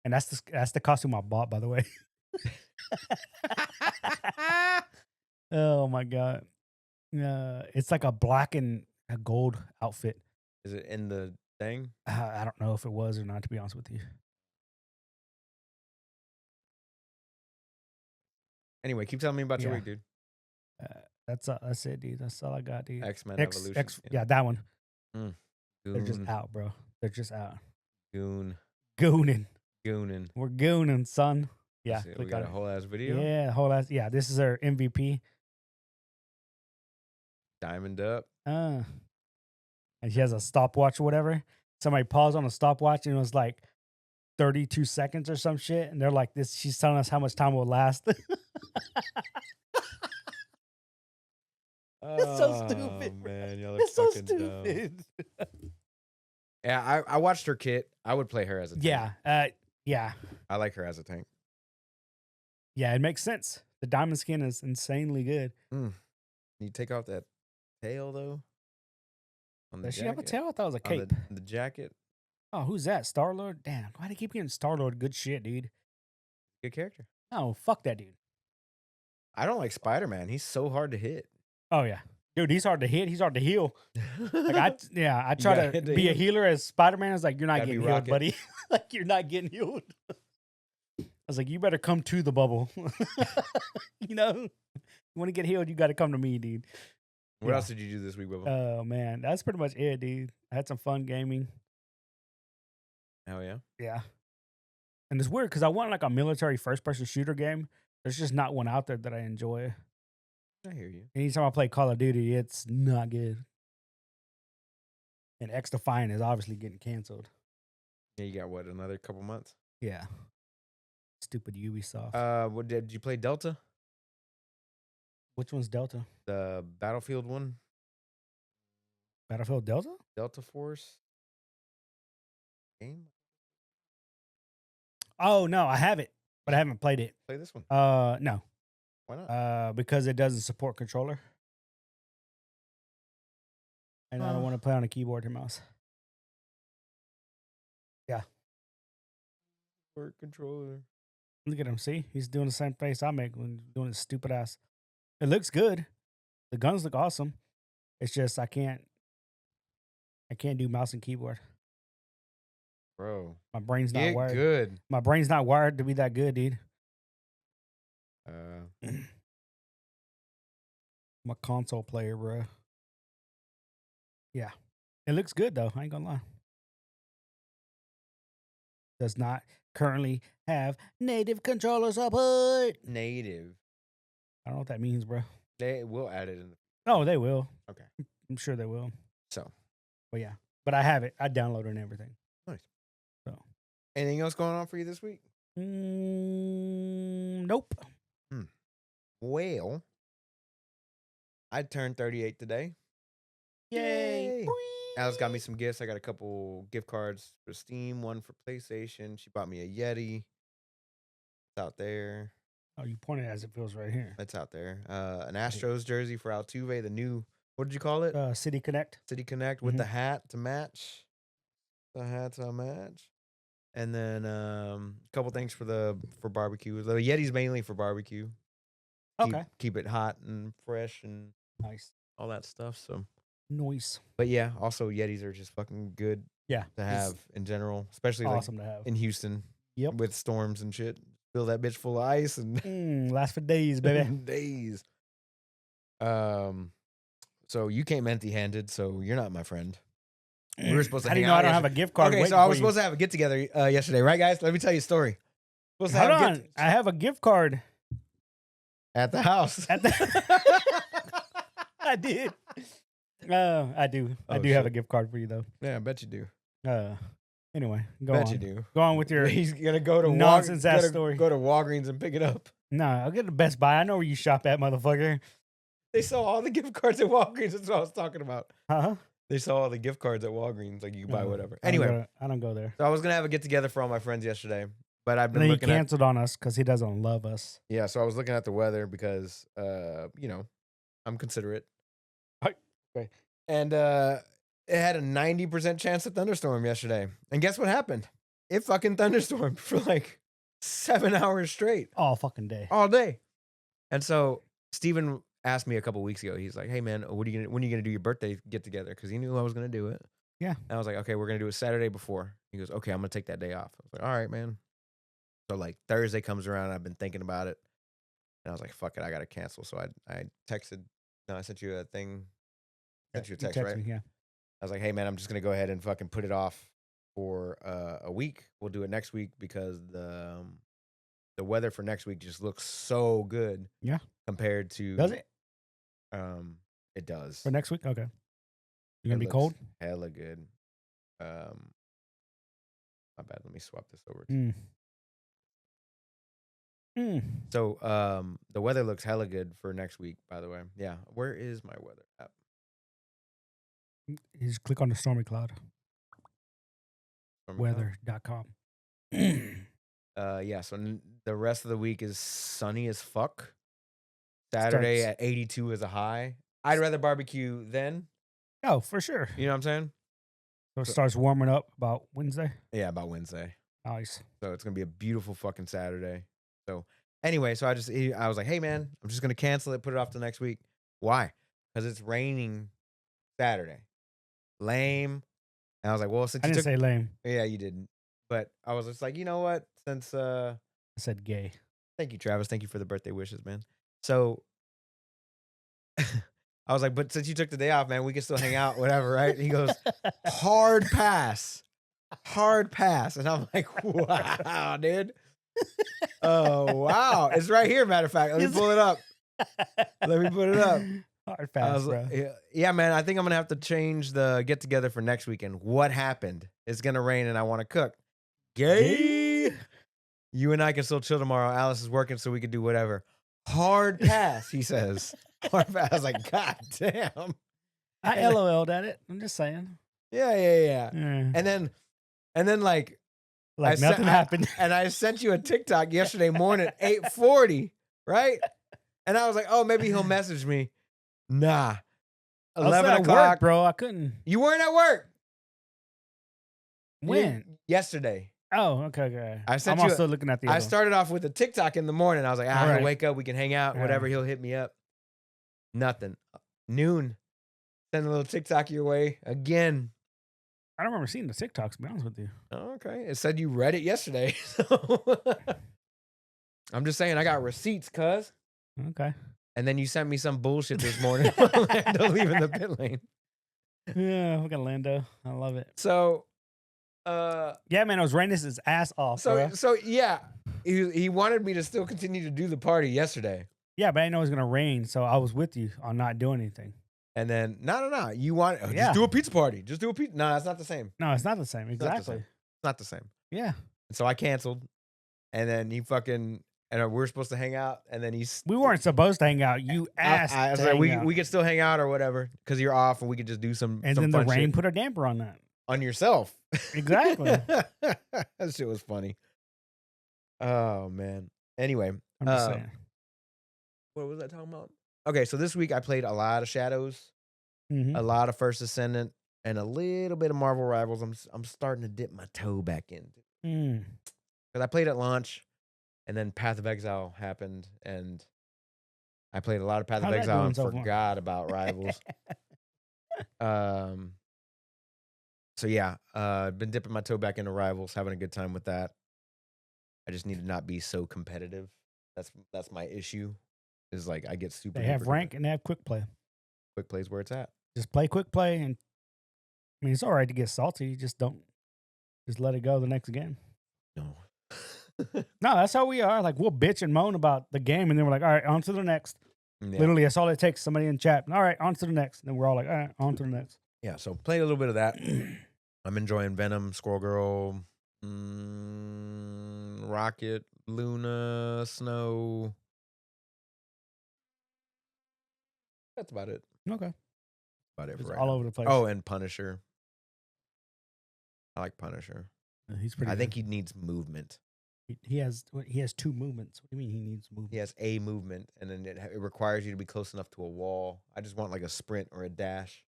and that's the costume I bought, by the way. Oh my God. It's like a black and a gold outfit. Is it in the thing? I don't know if it was or not, to be honest with you. Anyway, keep telling me about your Yeah. week, dude. That's it, dude. That's all I got, dude. X-Men Evolution. Yeah, that one. Goon. They're just out, bro. They're just out. Goon. Gooning. Gooning. We're gooning, son. Yeah. We click got on a it. whole ass video. Yeah, whole ass. Yeah, this is our MVP. Diamond up. And she has a stopwatch or whatever. Somebody paused on a stopwatch and it was like 32 seconds or some shit. And they're like, "This." She's telling us how much time will last. It's so stupid. Oh, man. Y'all are It's so fucking dumb. stupid. Yeah, I watched her kit. I would play her as a tank. Yeah. Yeah. I like her as a tank. Yeah. It makes sense. The diamond skin is insanely good. You take off that tail, though? On the Does she have a jacket? tail? I thought it was a On cape. the jacket. Oh, who's that? Star-Lord? Damn. Why do they keep getting Star-Lord good shit, dude? Good character. Oh, fuck that dude. I don't like Spider-Man. He's so hard to hit. Oh, yeah. Dude, he's hard to hit. He's hard to heal. Like I try gotta to hit to be a heal. healer as Spider-Man. It's like, you're not Gotta be getting healed, Rocket. buddy. Like, you're not getting healed. I was like, you better come to the bubble. You know? You want to get healed, you got to come to me, dude. What Yeah. else did you do this week, Bubba? Oh, man. That's pretty much it, dude. I had some fun gaming. Hell yeah. Yeah. And it's weird because I want like a military first-person shooter game. There's just not one out there that I enjoy. I hear you. Anytime I play Call of Duty, it's not good. And X Defiant is obviously getting canceled. Yeah, you got what, another couple months? Yeah. Stupid Ubisoft. What did you play Delta? Which one's Delta? The Battlefield one? Battlefield Delta? Delta Force game? Oh, no, I have it, but I haven't played it. Play this one. No. Why not? Because it doesn't support controller. And I don't want to play on a keyboard or mouse. Work controller. Look at him, see? He's doing the same face I make when doing his stupid ass. It looks good. The guns look awesome. It's just I can't do mouse and keyboard. Bro. My brain's not Get wired. good. My brain's not wired to be that good, dude. I'm a console player, bro. Yeah. It looks good though. I ain't gonna lie. Does not currently have native controller support. native. I don't know what that means, bro. They will add it in. Oh, they will. Okay. I'm sure they will. So But yeah, but I have it. I downloaded and everything. nice. So Anything else going on for you this week? nope. Well, I turned 38 today. Yay! Alice got me some gifts. I got a couple gift cards for Steam, one for PlayStation. She bought me a Yeti. It's out there. Oh, you pointed as it feels right here. It's out there. An Astros jersey for Altuve, the new, what did you call it? City Connect. City Connect with the hat to match. The hat to match. And then a couple things for barbecue. The Yeti's mainly for barbecue. Okay. Keep it hot and fresh and Nice. all that stuff. So Noise. but yeah, also Yetis are just fucking good Yeah. to have in general, especially Awesome to have. in Houston. Yep. With storms and shit. Fill that bitch full of ice and Last for days, baby. days. So you came empty-handed, so you're not my friend. We were supposed to How do hang you know out I don't have a gift card? Okay, so I was supposed to have a get together yesterday, right, guys? Let me tell you a story. Supposed to Hold have a on. I have a gift card at the house. at the. I did. I do. I do have a gift card for you though. Yeah, I bet you do. Anyway, go Bet on. you do. Go on with your. He's gonna go to nonsense ass story. Go to Walgreens and pick it up. No, I'll get the Best Buy. I know where you shop at, motherfucker. They sell all the gift cards at Walgreens. That's what I was talking about. Huh? They sell all the gift cards at Walgreens. Like you can buy whatever. I don't go there. So I was gonna have a get together for all my friends yesterday, but I've And been then he looking at canceled on us because he doesn't love us. yeah. So I was looking at the weather because I'm considerate. Okay. And it had a 90% chance of thunderstorm yesterday. And guess what happened? It fucking thunderstormed for like 7 hours straight. All fucking day. All day. And so Steven asked me a couple weeks ago, he's like, hey man, when are you gonna do your birthday get together? Because he knew I was gonna do it. Yeah. And I was like, okay, we're gonna do it Saturday before. He goes, okay, I'm gonna take that day off. I was like, all right, man. So like Thursday comes around, I've been thinking about it. And I was like, fuck it, I gotta cancel. So I texted, no, I sent you a thing. Sent you a text, right? Me, yeah. I was like, hey man, I'm just gonna go ahead and fucking put it off for a week. We'll do it next week because the weather for next week just looks so good. Yeah. Compared to Does it? It does. For next week? Okay. You're gonna be cold? Hella good. My bad. Let me swap this over. So the weather looks hella good for next week, by the way. Yeah. Where is my weather app? You just click on the stormy cloud. Weather.com. Yeah, so the rest of the week is sunny as fuck. Saturday at 82 is a high. I'd rather barbecue then. Oh, for sure. You know what I'm saying? So it starts warming up about Wednesday? Yeah, about Wednesday. Nice. So it's going to be a beautiful fucking Saturday. So anyway, so I was like, hey man, I'm just going to cancel it, put it off to next week. Why? Because it's raining Saturday. Lame. And I was like, well, since I didn't say lame. Yeah, you didn't. But I was just like, you know what? Since I said gay. Thank you, Travis. Thank you for the birthday wishes, man. So I was like, but since you took the day off, man, we can still hang out, whatever, right? He goes, hard pass. Hard pass. And I'm like, wow, dude. Oh, wow. It's right here, matter of fact. Let me pull it up. Let me put it up. Hard pass, bro. Yeah, man, I think I'm going to have to change the get together for next weekend. What happened? It's going to rain and I want to cook. Gay. You and I can still chill tomorrow. Alice is working, so we can do whatever. Hard pass, he says. Hard pass. I was like, God damn. I LOL'd at it. I'm just saying. Yeah. And then like nothing happened. And I sent you a TikTok yesterday morning at 8:40, right? And I was like, oh, maybe he'll message me. Nah. 11 o'clock. Work, bro. I couldn't. You weren't at work. When? Yesterday. Oh, okay. I'm also looking at the other I started off with a TikTok in the morning. I was like, right. He'll wake up, we can hang out, whatever. He'll hit me up. Nothing. Noon. Send a little TikTok your way again. I don't remember seeing the TikToks, to be honest with you. Oh, okay. It said you read it yesterday. So I'm just saying, I got receipts, cuz. Okay. And then you sent me some bullshit this morning. Lando leaving the pit lane. Yeah, look at Lando. I love it. So, yeah, man, it was raining his ass off. So yeah, he wanted me to still continue to do the party yesterday. Yeah, but I didn't know it was gonna rain, so I was with you on not doing anything. And then, no. You want just Yeah. do a pizza party. Just do a pizza. No, it's not the same. No, it's not the same. It's not the same. Exactly. It's not the same. Yeah. And so I canceled. And then he fucking and we were supposed to hang out. And then We weren't supposed to hang out. You asked I was to like, hang out. we could still hang out or whatever because you're off, and we could just do And some then the fun rain shit put a damper on that. on yourself. Exactly. That shit was funny. Oh man. Anyway, I'm just saying. what was I talking about? Okay, so this week I played a lot of Shadows, Mhm. a lot of First Ascendant, and a little bit of Marvel Rivals. I'm starting to dip my toe back in Mm. because I played at launch, and then Path of Exile happened, and I played a lot of Path of How's that Exile doing and so far? forgot about Rivals. Um. So yeah, been dipping my toe back into Rivals, having a good time with that. I just need to not be so competitive. That's my issue. Is like I get super. They have duper rank and they have quick play. quick plays where it's at. Just play quick play, and I mean it's all right to get salty. You just don't just let it go the next game. No. No, that's how we are. Like we'll bitch and moan about the game, and then we're like, all right, on to the next. Yeah. Literally, that's all it takes. Somebody in chat. All right, on to the next. And then we're all like, all right, on to the next. Yeah, so played a little bit of that. I'm enjoying Venom, Squirrel Girl, Rocket, Luna, Snow. That's about it. Okay. About it It's for right all now. over the place. Oh, and Punisher. I like Punisher. He's pretty. I good. think he needs movement. he has two movements. What do you mean he needs movement? He has a movement, and then it requires you to be close enough to a wall. I just want like a sprint or a dash.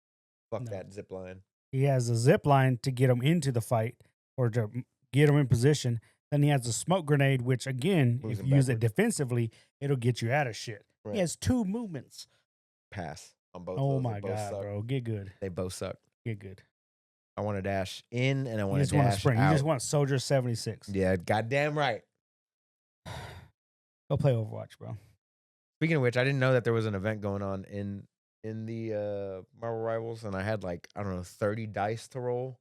Fuck No. that zip line. He has a zip line to get him into the fight or to get him in position. Then he has a smoke grenade, which again, Moves if him you use it backwards. defensively, it'll get you out of shit. Right. He has two movements. Pass on both. of Oh those. my They both god, suck. bro, get good, They both suck. get good. I want to dash in, and I You want just to want to dash sprint. out. You just want Soldier 76. Yeah, goddamn right. Go play Overwatch, bro. Speaking of which, I didn't know that there was an event going on in the Marvel Rivals, and I had like I don't know 30 dice to roll.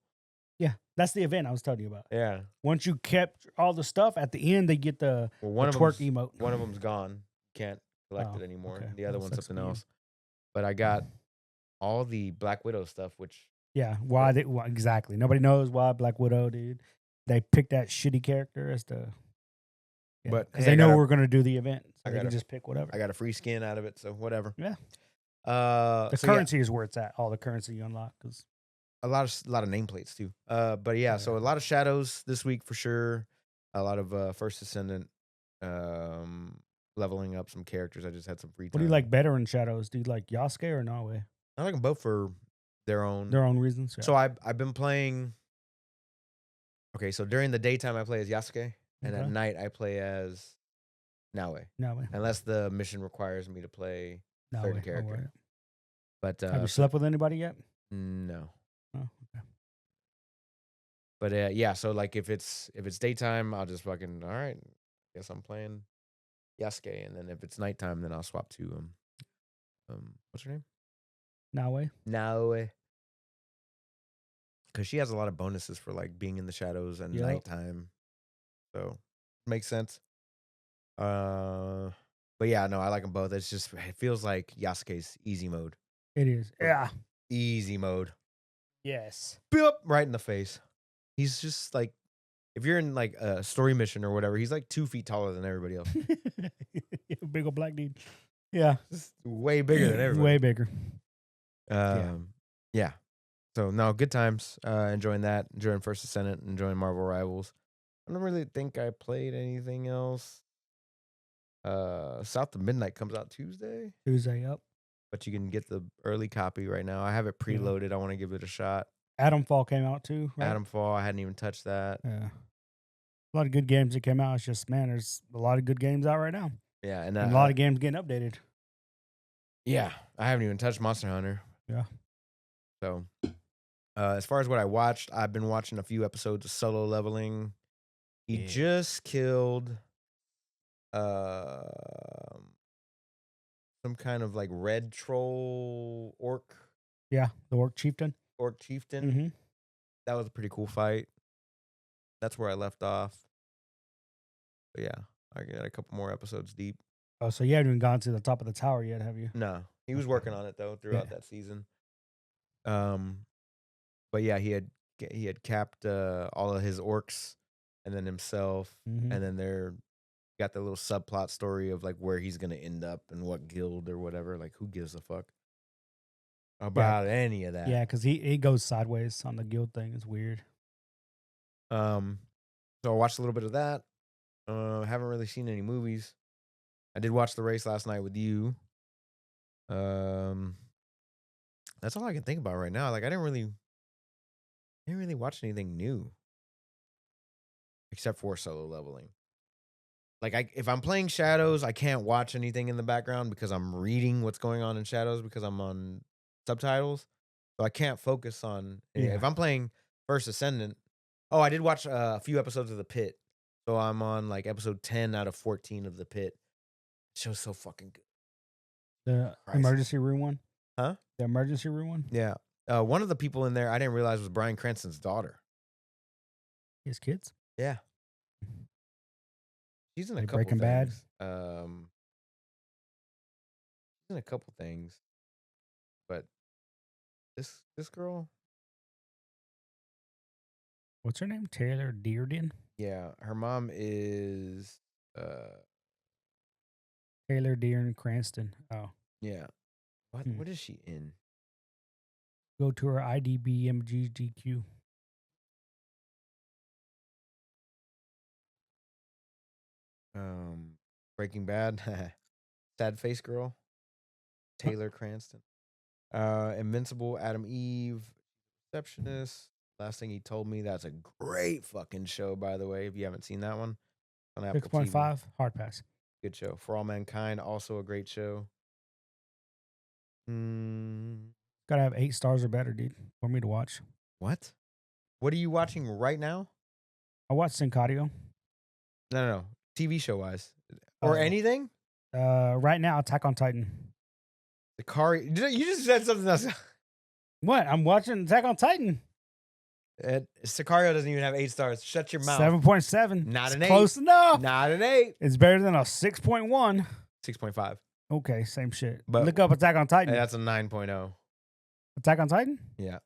Yeah, that's the event I was telling you about. Yeah. Once you kept all the stuff, at the end they get the Well, twerk emote. one of them's gone. Can't collect it Oh, anymore. okay. The other Well, one's sucks something for you. else. But I got all the Black Widow stuff, which Yeah, why they exactly? Nobody knows why Black Widow, dude. They picked that shitty character as the. Yeah, But, because hey, they I know got a- we're gonna do the event, so I they got can a- just pick whatever. I got a free skin out of it, so whatever. Yeah. The The currency is where it's at. All the currency you unlock because a lot of nameplates too. But yeah, so a lot of shadows this week for sure. A lot of First Ascendant, leveling up some characters. I just had some free time. what do you like better in Shadows? Do you like Yasuke or Nawe? I like them both for their own. Their own reasons. Yeah. So I've been playing. Okay, so during the daytime I play as Yasuke, and at Okay. night I play as Naue, Nawe. unless the mission requires me to play Nawe. third all character. right. But Have you slept with anybody yet? no. Oh, okay. But yeah, so like if it's daytime, I'll just fucking all right. Guess I'm playing Yasuke, and then if it's nighttime, then I'll swap to what's her name? Nawe. Naue. Because she has a lot of bonuses for like being in the shadows and Yep. nighttime, so makes sense. But yeah, no, I like them both. It's just it feels like Yasuke's easy mode. It is. Yeah. Easy mode. Yes. Boop, right in the face. He's just like, if you're in like a story mission or whatever, he's like 2 feet taller than everybody else. Big old black dude. Yeah. Just way bigger than everybody. Way bigger. Yeah. So no, good times. Enjoying that. Enjoying First Ascendant. Enjoying Marvel Rivals. I don't really think I played anything else. South of Midnight comes out Tuesday, Tuesday up. but you can get the early copy right now. I have it preloaded. I want to give it a shot. Adam Fall came out too. Right? Adam Fall, I hadn't even touched that. Yeah. A lot of good games that came out. It's just, man, there's a lot of good games out right now. Yeah, and And a lot of games getting updated. yeah, I haven't even touched Monster Hunter. Yeah. So, as far as what I watched, I've been watching a few episodes of Solo Leveling. He Yeah. just killed some kind of like red troll orc Yeah. The Orc Chieftain. chieftain. Mm-hmm. That was a pretty cool fight. That's where I left off. But yeah, I got a couple more episodes deep. Oh, so you haven't even gone to the top of the tower yet, have you? No, he was Okay. working on it though Yeah. throughout that season. Um, but yeah, he had capped all of his orcs, and then himself, Mhm. and then they're got the little subplot story of like where he's gonna end up and what guild or whatever. Like, who gives a fuck Yeah. about any of that? Yeah, because he goes sideways on the guild thing. It's weird. Um, so I watched a little bit of that. Haven't really seen any movies. I did watch the race last night with you. Um, that's all I can think about right now. Like, I didn't really watch anything new except for solo leveling. Like, if I'm playing Shadows, I can't watch anything in the background because I'm reading what's going on in Shadows because I'm on subtitles. So I can't focus on if Yeah. I'm playing First Ascendant. Oh, I did watch a few episodes of The Pit. So I'm on like episode 10 out of 14 of The Pit. Show's so fucking good. The Christ. emergency room one? Huh? The emergency room one? Yeah. One of the people in there I didn't realize was Bryan Cranston's daughter. His kids? Yeah. She's in a Like couple Breaking Bad? things. She's in a couple things, but this girl, What's her name? Taylor Dearden? yeah, her mom is uh Taylor Dearden Cranston. Oh. yeah. Hmm. What is she in? Go to her IDBMGGQ. Breaking Bad. Sad face girl, Taylor Cranston. Invincible, Adam Eve, Receptionist. Last thing he told me, that's a great fucking show, by the way. If you haven't seen that one on Apple TV, 6.5, hard pass. good show. For All Mankind, also a great show. Mm, Gotta have 8 stars or better, dude, for me to watch. what? What are you watching right now? I watched Sincario. No. TV show wise, or Oh. anything. Right now, Attack on Titan. You just said something else. What? I'm watching Attack on Titan. Sicario doesn't even have 8 stars. Shut your mouth. 7.7. Not It's an 8. close enough. Not an 8. It's better than a 6.1. 6.5. Okay, same shit. But Look up Attack on Titan. that's a 9.0. Attack on Titan? Yeah.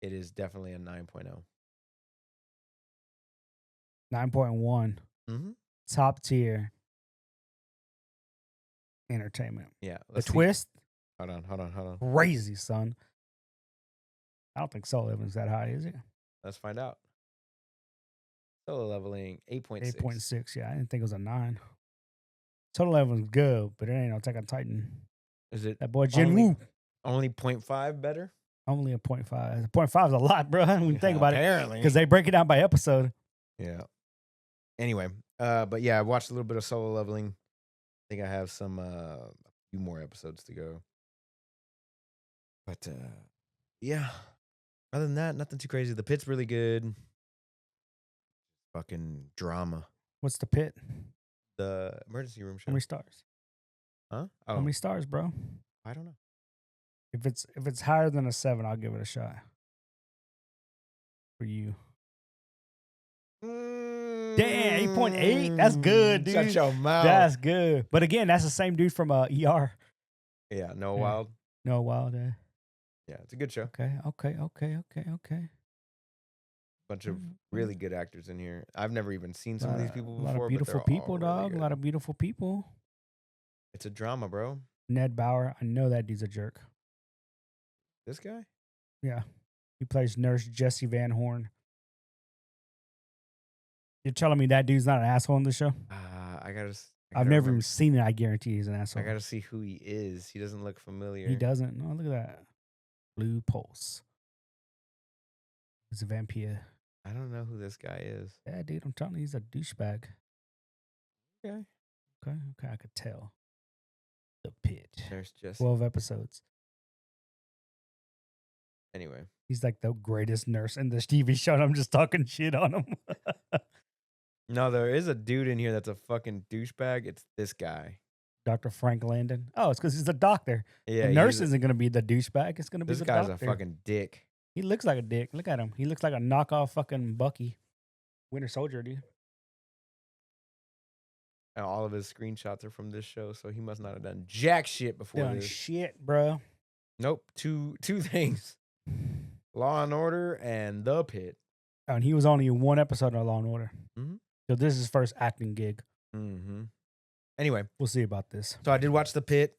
It is definitely a 9.0. 9.1. Mm-hmm. Top tier entertainment. Yeah. The twist? Hold on. Crazy, son. I don't think Soul Leveling's that high, is it? Let's find out. Solo leveling 8.6. 8.6. Yeah, I didn't think it was a 9. Total Leveling's good, but it ain't no Attack on Titan. Is it That boy Jin Woo. only 0.5 better? Only a 0.5. 0.5 is a lot, bro. When you think about it. Apparently. Because they break it down by episode. Yeah. Anyway, but yeah, I watched a little bit of solo leveling. I think I have a few more episodes to go. But yeah. Other than that, nothing too crazy. The Pit's really good. Fucking drama. What's the pit? The emergency room show. How many stars? Huh? How Oh, many stars, bro? I don't know. If it's higher than a 7, I'll give it a shot. For you. Damn, 8.8? That's good, dude. Shut your mouth. That's good. But again, that's the same dude from ER. Yeah, Noah Yeah. Wild. No, Wild. Yeah, it's a good show. Okay. Bunch of really good actors in here. I've never even seen some of these people A before. lot of beautiful but they're people, all dog. really A good. lot of beautiful people. It's a drama, bro. Ned Bauer. I know that dude's a jerk. This guy? Yeah. He plays Nurse Jesse Van Horn. You're telling me that dude's not an asshole in the show? I've Never even seen it. I guarantee he's an asshole. I gotta see who he is. He doesn't look familiar. He doesn't. No, look at that. Blue Pulse. He's a vampire. I don't know who this guy is. Yeah, dude, I'm telling you, he's a douchebag. Okay. Okay, I could tell. The Pit. There's Jesse. 12 episodes. Anyway. He's like the greatest nurse in this TV show, and I'm just talking shit on him. No, there is a dude in here that's a fucking douchebag. It's this guy. Dr. Frank Landon. Oh, it's because he's a doctor. Yeah. The nurse isn't going to be the douchebag. It's going to be This the guy's doctor. a fucking dick. He looks like a dick. Look at him. He looks like a knockoff fucking Bucky. Winter Soldier, dude. And all of his screenshots are from this show, so he must not have done jack shit before Done this. shit, bro. Nope. Two things. Law and Order and The Pit. And he was only in one episode of Law and Order. Mm-hmm. So this is his first acting gig. Mm-hmm. Anyway, We'll see about this. so I did watch The Pit.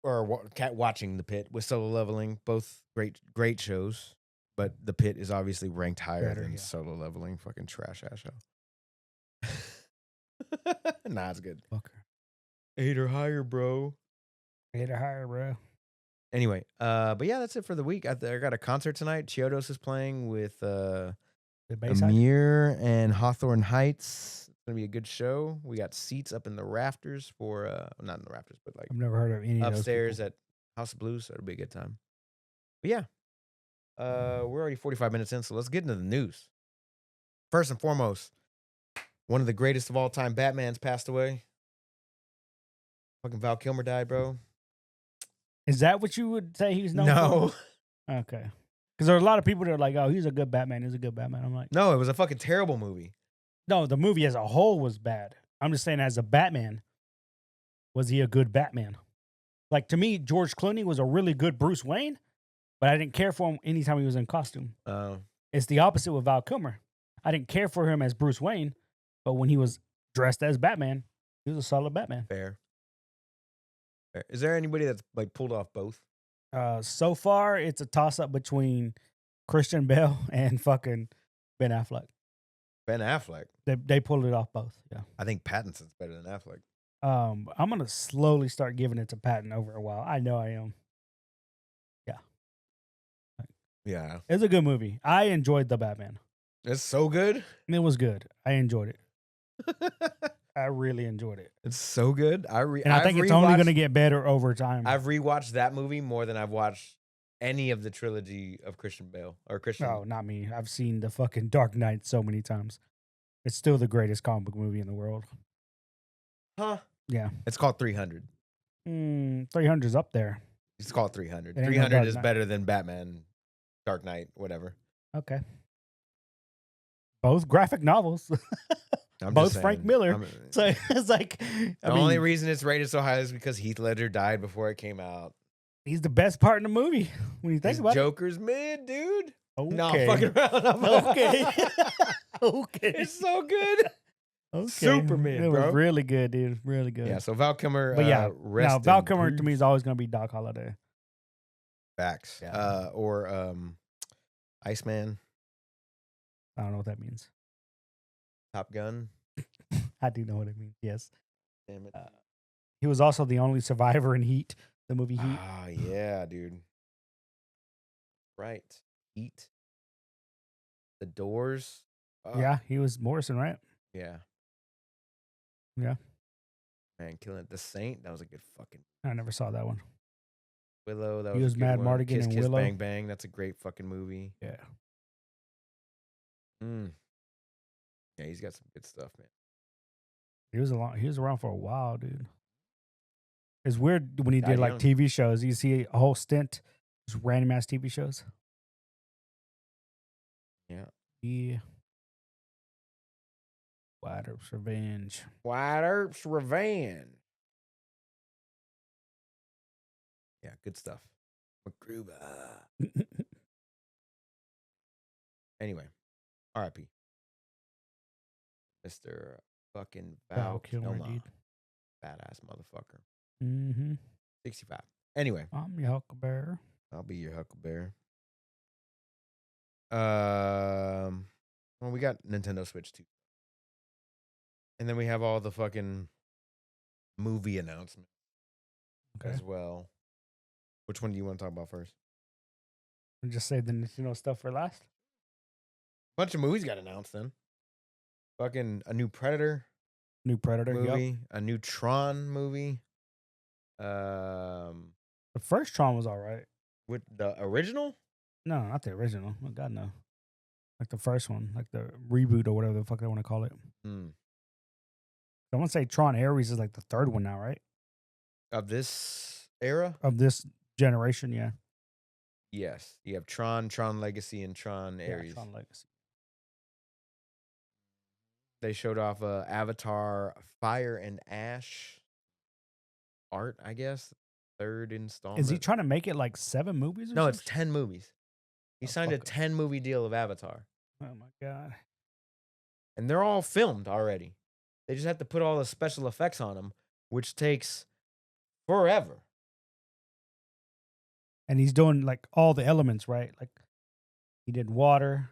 Watching The Pit with Solo Leveling. Both great shows. But The Pit is obviously ranked higher Better, than yeah. Solo Leveling. Fucking trash ass show. Nah, it's good. Fucker. 8 or higher, bro. Hit her higher, bro. Anyway, but yeah, that's it for the week. I got a concert tonight. Chiodos is playing with The Bayside. Amir and Hawthorne Heights. It's gonna be a good show. We got seats up in the rafters for not in the rafters, but like I've never heard of any upstairs of those at House of Blues, so it'll be a good time. But yeah. We're already 45 minutes in, so let's get into the news. First and foremost, one of the greatest of all time, Batman's passed away. Fucking Val Kilmer died, bro. Is that what you would say he's known No. for? Okay. Because there are a lot of people that are like, oh, he's a good Batman. He's a good Batman. I'm like, No, it was a fucking terrible movie. no, the movie as a whole was bad. I'm just saying, as a Batman, was he a good Batman? Like, to me, George Clooney was a really good Bruce Wayne, but I didn't care for him anytime he was in costume. It's the opposite with Val Kilmer. I didn't care for him as Bruce Wayne, but when he was dressed as Batman, he was a solid Batman. Fair. Is there anybody that's like pulled off both? So far, it's a toss-up between Christian Bale and fucking Ben Affleck. Ben Affleck. They pulled it off both, yeah. I think Pattinson's better than Affleck. I'm gonna slowly start giving it to Patton over a while. I know I am. Yeah. It's a good movie. I enjoyed The Batman. It's so good. It was good. I enjoyed it. I really enjoyed it. It's so good. And I think it's only going to get better over time. I've rewatched that movie more than I've watched any of the trilogy of Christian Bale or Christian. No, not me. I've seen the fucking Dark Knight so many times. It's still the greatest comic book movie in the world. Huh? Yeah. It's called 300. 300's up there. It's called 300. It ain't no 300 Dark is Knight. better than Batman, Dark Knight, whatever. Okay. Both graphic novels. I'm Both just saying. Frank Miller. So it's like, The only reason it's rated so high is because Heath Ledger died before it came out. he's the best part in the movie when you think about Joker's mid, dude. it. Okay. No, I'm fucking around. Okay. Okay. It's so good. Okay. Superman, It was bro. really good, dude. Really good. Yeah, so Val Kilmer. But yeah, rest now Val in Kilmer to peace. me is always going to be Doc Holliday. Facts. Yeah. Or Iceman, I don't know what that means. Top Gun. I do know what it means. Yes. Damn it. He was also the only survivor in Heat, the movie Heat. Ah, yeah, dude. Right. Heat. The Doors. Yeah, he was Morrison, right? Yeah. Yeah. Man, killing it. The Saint. That was a good fucking I never saw that one. Willow. That He was a good Mad one. Mardigan Kiss, in Kiss, Willow. Bang Bang. That's a great fucking movie. Yeah. Yeah, he's got some good stuff, man. He was around for a while, dude. It's weird when he Died did like young. TV shows. You see a whole stint, just random ass TV shows. Yeah. Yeah. White Earp's Revenge. White Earp's Revenge. Yeah, good stuff. MacGruber. Anyway, R.I.P. Mr. fucking Val Kilmer, Kilmer. dude. Badass motherfucker. Mm-hmm. 65. Anyway, I'm your Huckleberry. I'll be your Huckleberry. Well, we got Nintendo Switch 2. And then we have all the fucking movie announcements Okay. as well. Which one do you want to talk about first? We'll just say the Nintendo stuff for last. Bunch of movies got announced then. Fucking a new Predator New Predator. movie, Yep. a new Tron movie. The first Tron was all right. With the original? No, not the original. Oh, God, no. Like the first one, like the reboot or whatever the fuck they want to call it. I want to say Tron Ares is like the third one now, right? Of this era? Of this generation, yeah. Yes. You have Tron Legacy, and Tron Ares. Yeah, Tron Legacy. They showed off Avatar Fire and Ash art, I guess. Third installment. Is he trying to make it like 7 movies or No, something? it's 10 movies. He signed a fuck 'em. 10 movie deal of Avatar. Oh my god. And they're all filmed already. They just have to put all the special effects on them, which takes forever. And he's doing like all the elements, right? Like he did water,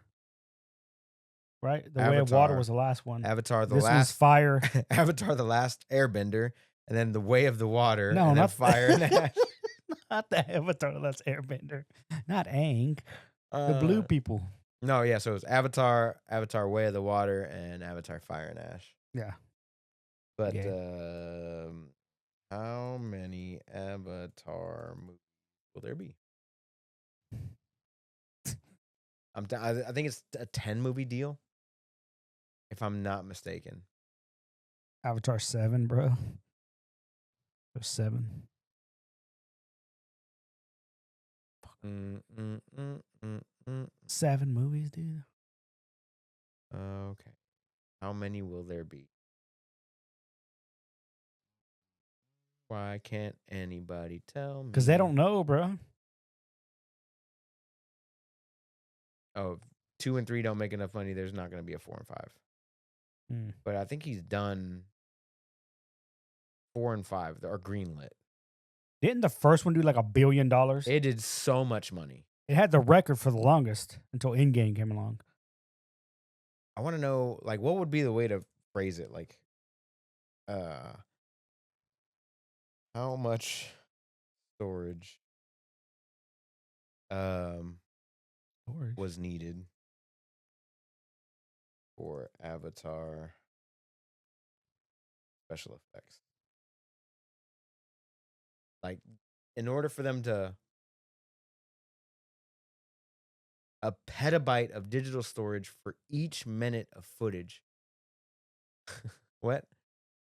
right? The Way of Water Avatar. was the last one. Avatar the This one's last fire. Avatar the Last Airbender, and then the Way of the Water, No, and then not Fire and Ash. Not the Avatar the Last Airbender. Not Aang. The blue people. No, yeah, so it's Avatar, Avatar Way of the Water, and Avatar Fire and Ash. Yeah. But Yeah. how many Avatar movies will there be? I think it's a 10 movie deal, if I'm not mistaken. Avatar 7, bro. There's 7. Mm, mm, mm, mm, mm. 7 movies, dude. Okay. How many will there be? Why can't anybody tell me? Because they don't know, bro. Oh, if 2 and 3 don't make enough money, there's not going to be a 4 and 5. But I think he's done 4 and 5 are greenlit. Didn't the first one do like $1 billion? It did so much money. It had the record for the longest until Endgame came along. I want to know, like, what would be the way to phrase it? Like, how much storage was needed for Avatar special effects? Like, in order for them to a petabyte of digital storage for each minute of footage. What?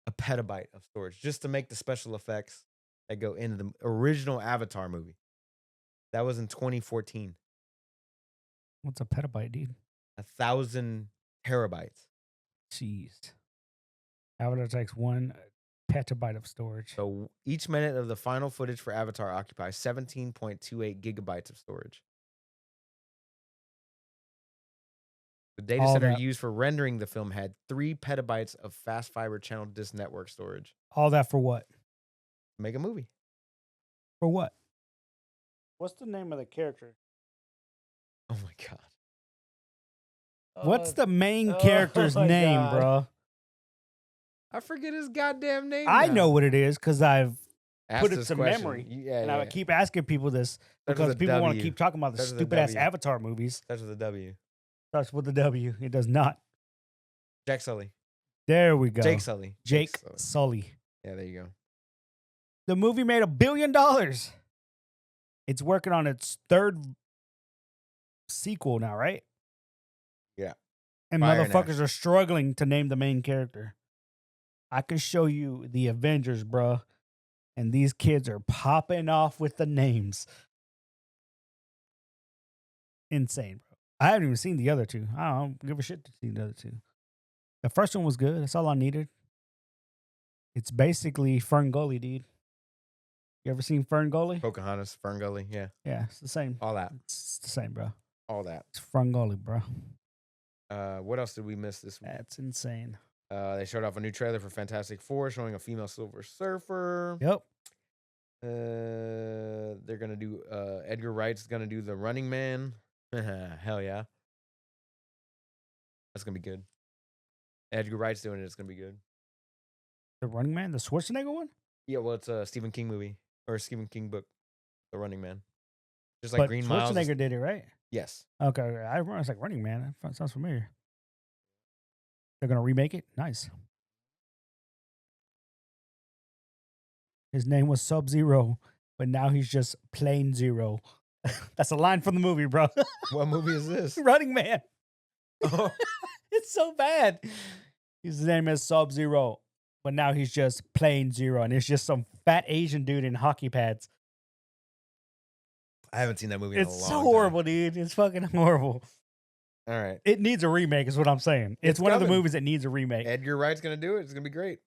A petabyte of storage just to make the special effects that go into the original Avatar movie. That was in 2014. What's a petabyte, dude? 1,000 terabytes. Jeez. Avatar takes 1 petabyte of storage. So each minute of the final footage for Avatar occupies 17.28 gigabytes of storage. The data center used for rendering the film had 3 petabytes of fast fiber channel disk network storage. All that for what? Make a movie. For what? What's the name of the character? Oh my God. What's the main character's name, bro? I forget his goddamn name. I know what it is because I've put it this to question. memory. Yeah, and I keep asking people this because people want to keep talking about the Starts with a stupid ass W. Avatar movies. Starts with a W. Starts with a W. It does not. Jack Sully. There we go. Jake Sully. Jake Sully. Yeah, there you go. The movie made $1 billion. It's working on its 3rd sequel now, right? Yeah. And Fire and motherfuckers are struggling to name the main character. I can show you the Avengers, bro. And these kids are popping off with the names. Insane, bro. I haven't even seen the other 2. I don't give a shit to see the other 2. The first one was good. That's all I needed. It's basically Ferngully, dude. You ever seen Ferngully? Pocahontas, Ferngully, yeah. Yeah, it's the same. All that. It's the same, bro. All that. It's Ferngully, bro. What else did we miss this week? That's insane. They showed off a new trailer for Fantastic Four showing a female Silver Surfer. Yep. They're gonna do Edgar Wright's gonna do the Running Man. Hell yeah. That's gonna be good. Edgar Wright's doing it, it's gonna be good. The Running Man? The Schwarzenegger one? Yeah, well, it's a Stephen King movie. Or a Stephen King book. The Running Man. Just like Green Mile. Schwarzenegger did it, right? Yes. Okay. I remember it's like Running Man. That sounds familiar. They're gonna remake it? Nice. His name was Sub-Zero, but now he's just Plain Zero. That's a line from the movie, bro. What movie is this? Running Man. Oh. It's so bad. His name is Sub-Zero, but now he's just Plain Zero, and it's just some fat Asian dude in hockey pads. I haven't seen that movie in a long It's time. so horrible, dude. It's fucking horrible. All right. It needs a remake, is what I'm saying. It's It's one of the coming. movies that needs a remake. Edgar Wright's gonna do it. It's gonna be great.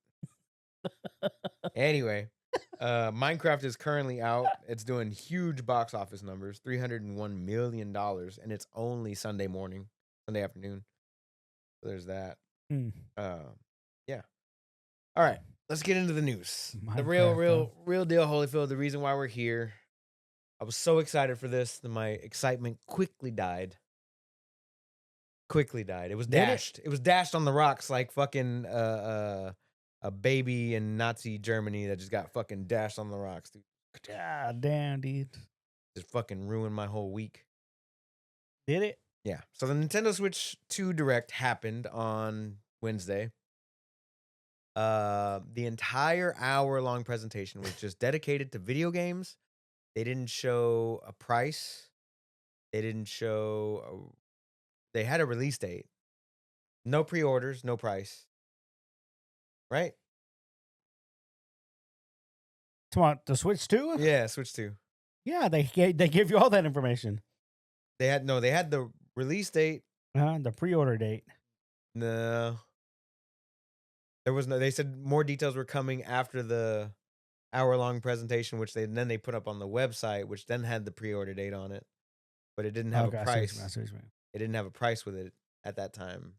Anyway, Minecraft is currently out. It's doing huge box office numbers, $301 million, and it's only Sunday morning, Sunday afternoon. So there's that. Mm. Yeah. All right. Let's get into the news. The Minecraft, real deal, Holyfield. The reason why we're here. I was so excited for this that my excitement quickly died. Quickly died. It was Did it? dashed. It was dashed on the rocks like fucking a baby in Nazi Germany that just got fucking dashed on the rocks, dude. God damn, dude. Just fucking ruined my whole week. Did it? Yeah. So the Nintendo Switch 2 Direct happened on Wednesday. The entire hour-long presentation was just dedicated to video games. They didn't show a price. They didn't show. They had a release date. No pre-orders, no price. Right? Come on, the Switch 2? Yeah, Switch 2. Yeah, they gave you all that information. They had the release date. The pre-order date. No. There was no. They said more details were coming after the hour-long presentation, which they put up on the website, which then had the pre-order date on it, but it didn't have Okay, a I see what you mean, I price. see what you mean. It didn't have a price with it at that time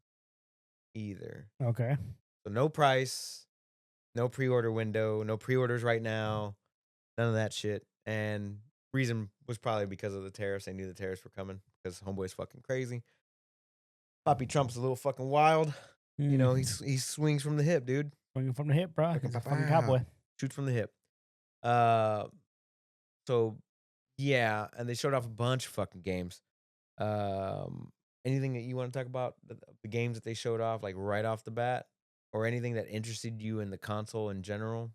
either. Okay. So no price, no pre-order window, no pre-orders right now, none of that shit. And reason was probably because of the tariffs. They knew the tariffs were coming because homeboy's fucking crazy. Poppy Trump's a little fucking wild. You know, he swings from the hip, dude. Swinging from the hip, bro. Fucking He's a fucking pow. cowboy. Shoots from the hip. So yeah, and they showed off a bunch of fucking games. Anything that you want to talk about the games that they showed off, like right off the bat, or anything that interested you in the console in general?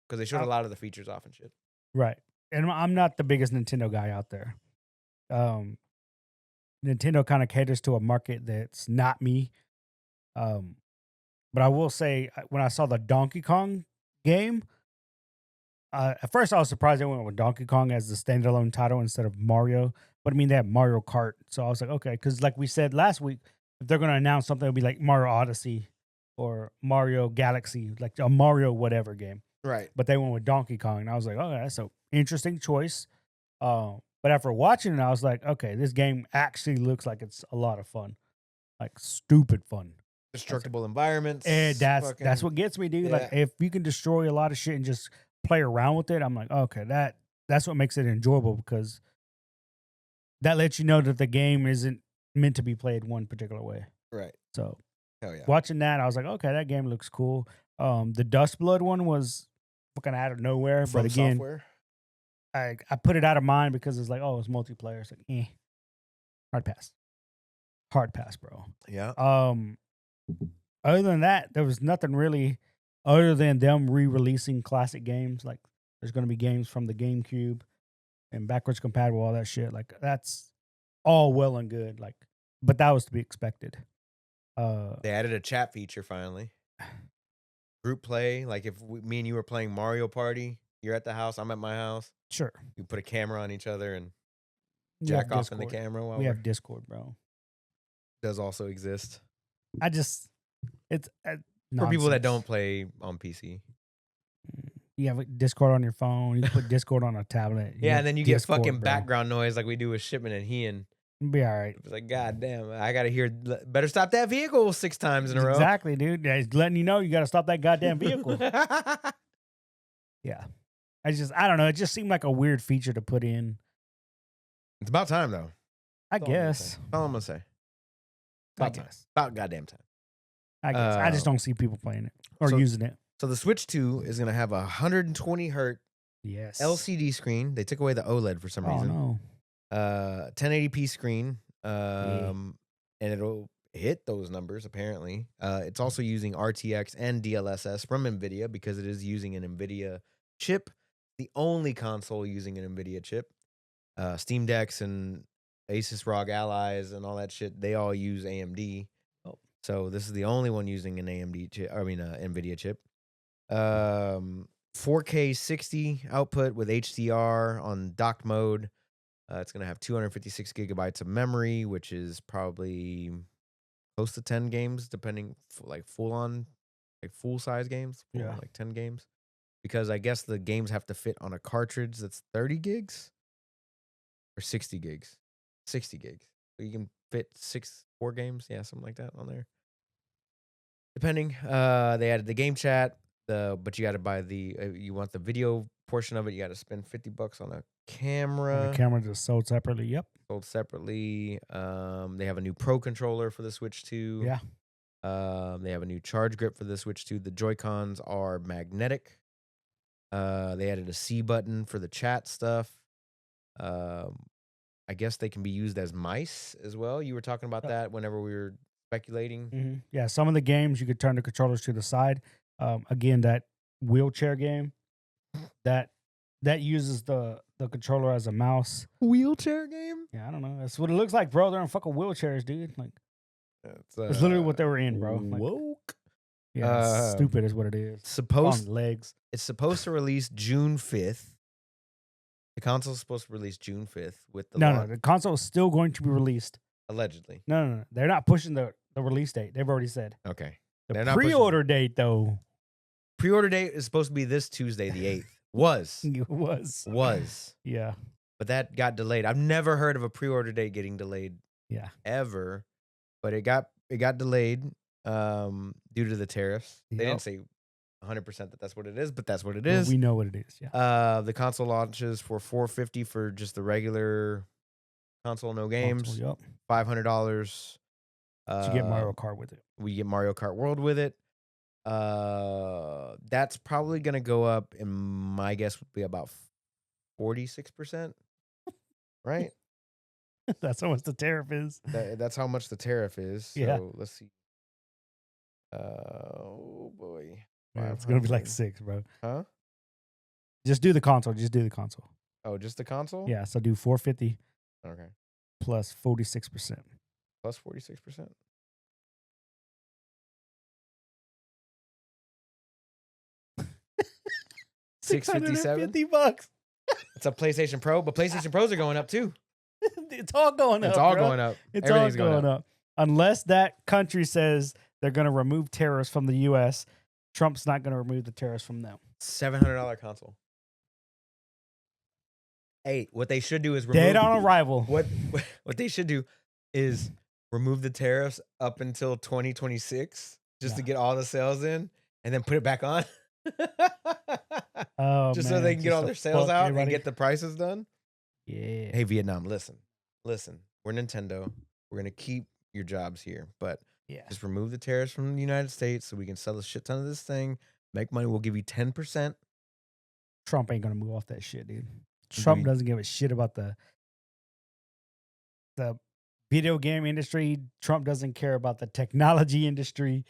Because they showed a lot of the features off and shit. Right. And I'm not the biggest Nintendo guy out there. Nintendo kind of caters to a market that's not me. But I will say, when I saw the Donkey Kong game, at first I was surprised they went with Donkey Kong as the standalone title instead of Mario. But I mean, they had Mario Kart. So I was like, okay. Because like we said last week, if they're going to announce something, it'll be like Mario Odyssey or Mario Galaxy, like a Mario whatever game. Right. But they went with Donkey Kong. And I was like, okay, that's an interesting choice. But after watching it, I was like, okay, this game actually looks like it's a lot of fun. Like stupid fun. Destructible environments. And that's what gets me, dude. Yeah. Like if you can destroy a lot of shit and just play around with it, I'm like, okay, that's what makes it enjoyable, because that lets you know that the game isn't meant to be played one particular way. Right. So Hell yeah. watching that, I was like, okay, that game looks cool. The Dust Blood one was fucking out of nowhere. From but again, software. I put it out of mind because it's like, oh, it's multiplayer. It's like, hard pass. Hard pass, bro. Yeah. Other than that, there was nothing really other than them re-releasing classic games. Like there's going to be games from the GameCube and backwards compatible, all that shit. Like that's all well and good. Like, but that was to be expected. They added a chat feature finally. Group play. Like if me and you were playing Mario Party, you're at the house, I'm at my house. Sure. You put a camera on each other and We jack have off in the Discord. camera while We have Discord, bro. does also exist. It's For people that nonsense. don't play on PC. You have Discord on your phone. You can put Discord on a tablet. Yeah, and then you get Discord, fucking bro. background noise like we do with Shipman and Hean. Be all right. It's like, God damn, I gotta hear, better stop that vehicle 6 times in a row. Exactly, dude. Yeah, it's letting you know you got to stop that goddamn vehicle. Yeah. I don't know. It just seemed like a weird feature to put in. It's about time, though. I That's all I'm gonna guess. say. That's all I'm gonna say. I About time. guess. About goddamn time. I guess. I just don't see people playing it or using it. So the Switch 2 is gonna have a 120 hertz Yes. LCD screen. They took away the OLED for some Oh, reason. no. 1080p screen. And it'll hit those numbers apparently. It's also using RTX and DLSS from NVIDIA because it is using an NVIDIA chip. The only console using an NVIDIA chip. Steam Decks and Asus ROG Allies and all that shit, they all use AMD. Oh. So this is the only one using an AMD chip. I mean, NVIDIA chip. 4K 60 output with HDR on docked mode. It's going to have 256 gigabytes of memory, which is probably close to 10 games, depending like full size games, full Yeah. on like 10 games. Because I guess the games have to fit on a cartridge that's 30 gigs or 60 gigs. 60 gigs. So you can fit 4 games, yeah, something like that on there. Depending. They added the game chat, but you got to buy you want the video portion of it, you got to spend $50 on a And the camera. camera just sold separately. Yep. Sold separately. They have a new Pro controller for the Switch 2. Yeah. They have a new charge grip for the Switch 2. The Joy-Cons are magnetic. They added a C button for the chat stuff. I guess they can be used as mice as well. You were talking about Yep. that whenever we were speculating. Yeah, some of the games you could turn the controllers to the side. Again, that wheelchair game that uses the controller as a mouse. Wheelchair game? Yeah, I don't know. That's what it looks like, bro. They're in fucking wheelchairs, dude. Like It's it's literally what they were in, bro. Like, woke. yeah, it's stupid is what it is. Supposed On legs. It's supposed to release June 5th. The console's supposed to release June 5th with the No, the console is still going to be released. allegedly. No. They're not pushing the release date. They've already said. Okay. The They're not pushing pre-order date, though. Pre-order date is supposed to be this Tuesday, the 8th. It was. Yeah. But that got delayed. I've never heard of a pre-order date getting delayed Yeah. ever, but it got delayed due to the tariffs. They Yep. didn't say 100% that that's what it is, but that's what it Well, is. we know what it is. Yeah. The console launches for $450 for just the regular console, no games. Console, yep. $500. You get Mario Kart with it. We get Mario Kart World with it. That's probably gonna go up, and my guess would be about 46%. Right? That's how much the tariff is. That's how much the tariff is. So Yeah. let's see. Oh boy. Yeah, it's gonna be like 500. 6, bro. Huh? Just do the console. Just do the console. Oh, just the console? Yeah. So do 450 Okay. plus 46%. Plus 46%. $657. $650. It's a PlayStation Pro, but PlayStation Pros are going up too. It's all going up. It's all bro. going up. It's all Everything's going up. Unless that country says they're going to remove tariffs from the U.S., Trump's not going to remove the tariffs from them. $700 console. Hey, what they should do is remove Dead on arrival. what they should do is remove the tariffs up until 2026 just to Yeah. get all the sales in and then put it back on. Oh, just so man, they can get just all to their sales fuck out everybody. and get the prices done. Yeah. Hey, Vietnam, listen. We're Nintendo. We're gonna keep your jobs here, but Yeah. just remove the tariffs from the United States so we can sell a shit ton of this thing, make money. We'll give you 10%. Trump ain't going to move off that shit, dude. Trump Agreed. doesn't give a shit about the video game industry. Trump doesn't care about the technology industry.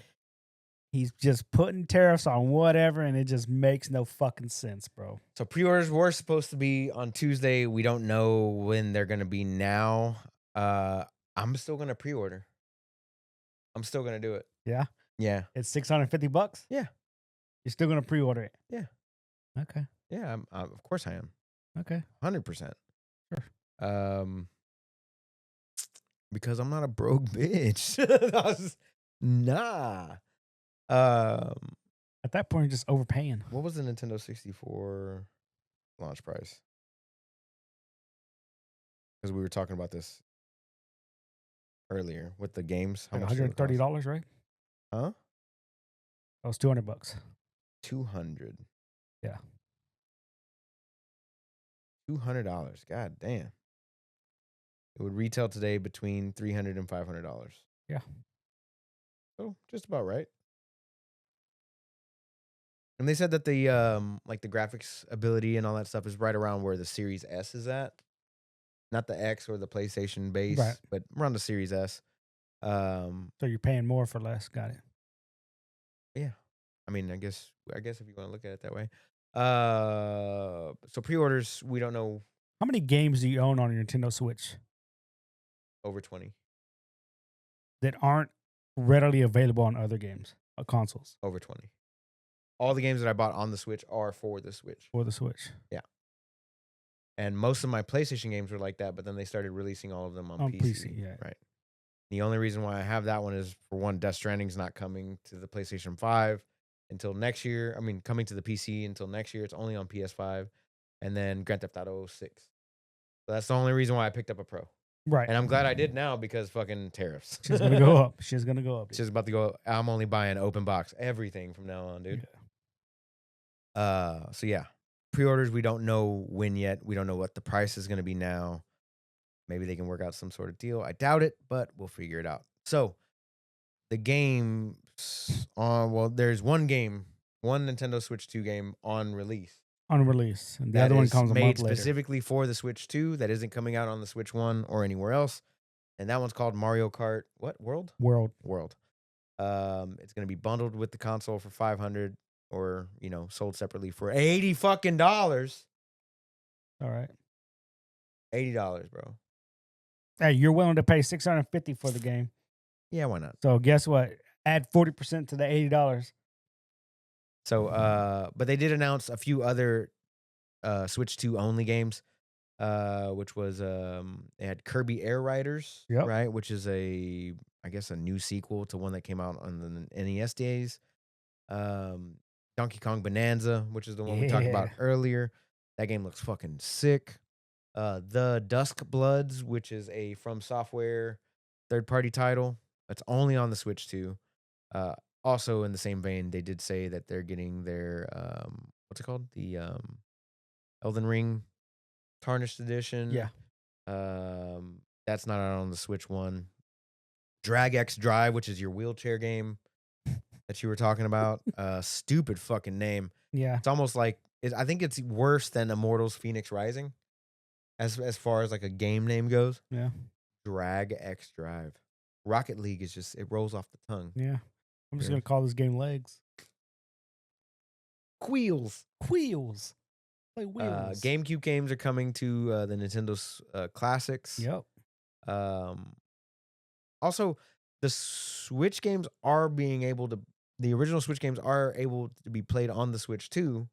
He's just putting tariffs on whatever, and it just makes no fucking sense, bro. So pre-orders were supposed to be on Tuesday. We don't know when they're gonna be now. I'm still gonna pre-order. I'm still gonna do it. Yeah? Yeah. It's $650? Yeah. You're still going to pre-order it? Yeah. Okay. Yeah. Of course I am. Okay. 100%. Sure. Because I'm not a broke bitch. Nah. At that point, you're just overpaying. What was the Nintendo 64 launch price? Because we were talking about this earlier with the games. How Like much did it cost? $130, right? Huh? That was $200. 200. Yeah. $200. God damn. It would retail today between $300 and $500. Yeah. So just about right. And they said that the like the graphics ability and all that stuff is right around where the Series S is at. Not the X or the PlayStation base, Right. but around the Series S. So you're paying more for less. Got it. Yeah. I mean, I guess if you want to look at it that way. So pre-orders, we don't know, How many games do you own on your Nintendo Switch over 20. that aren't readily available on other games, consoles, Over 20. All the games that I bought on the Switch are for the Switch. for the Switch? Yeah. And most of my PlayStation games were like that, but then they started releasing all of them on on PC, PC. Yeah, right? The only reason why I have that one is for one, Death Stranding's not coming to the PlayStation 5 until next year. I mean, coming to the PC until next year. It's only on PS5. And then Grand Theft Auto 6. So that's the only reason why I picked up a Pro. right. And I'm glad I did now because fucking tariffs. She's gonna go up. She's gonna go up. It's just about to go. I'm only buying open box everything from now on, dude. Yeah. So yeah, pre-orders, we don't know when yet. We don't know what the price is going to be now. Maybe they can work out some sort of deal. I doubt it, but we'll figure it out. So the games on, well, there's one game, one Nintendo Switch 2 game on release On release, and the that other one is comes a made month later. specifically for the Switch 2 that isn't coming out on the Switch 1 or anywhere else. And that one's called Mario Kart, what, World? World. World. It's going to be bundled with the console for 500 or, you know, sold separately for 80 fucking dollars. All right. $80, bro. Hey, you're willing to pay $650 for the game. Yeah, why not? So guess what? Add 40% to the $80. So, but they did announce a few other Switch 2 only games, which was they had Kirby Air Riders, Yep. right? Which is I guess a new sequel to one that came out on the NES days. Donkey Kong Bonanza, which is the one we talked about Yeah. earlier. That game looks fucking sick. The Dusk Bloods, which is a From Software third-party title. It's only on the Switch 2. Also in the same vein, they did say that they're getting their what's it called? The Elden Ring Tarnished Edition. Yeah. That's not out on the Switch 1. Drag X Drive, which is your wheelchair game that you were talking about. Stupid fucking name. Yeah. It's almost like I think it's worse than Immortals Phoenix Rising as far as like a game name goes. Yeah. Drag X Drive. Rocket League is just, it rolls off the tongue. Yeah. I'm just Yeah. gonna call this game Legs. Wheels. Wheels. Play wheels. GameCube games are coming to the Nintendo's classics. Yep. Also, the Switch games are being able to, the original Switch games are able to be played on the Switch too.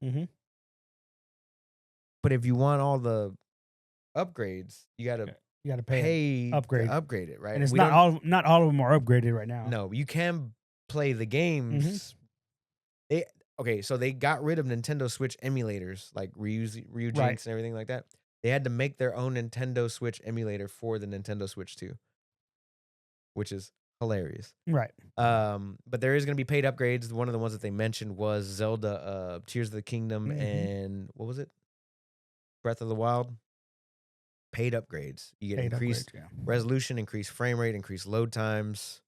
Mm-hmm. But if you want all the upgrades, you got to You got to pay. pay upgrade. to upgrade it, right? And it's We not don't- all of them are upgraded right now. No, you can play the games. Okay, so they got rid of Nintendo Switch emulators like Ryujinx Right. and everything like that. They had to make their own Nintendo Switch emulator for the Nintendo Switch 2, which is hilarious. Right. But there is going to be paid upgrades. One of the ones that they mentioned was Zelda Tears of the Kingdom and what was it? Breath of the Wild. Paid upgrades. You get Paid increased upgrades, yeah. resolution, increased frame rate, increased load times,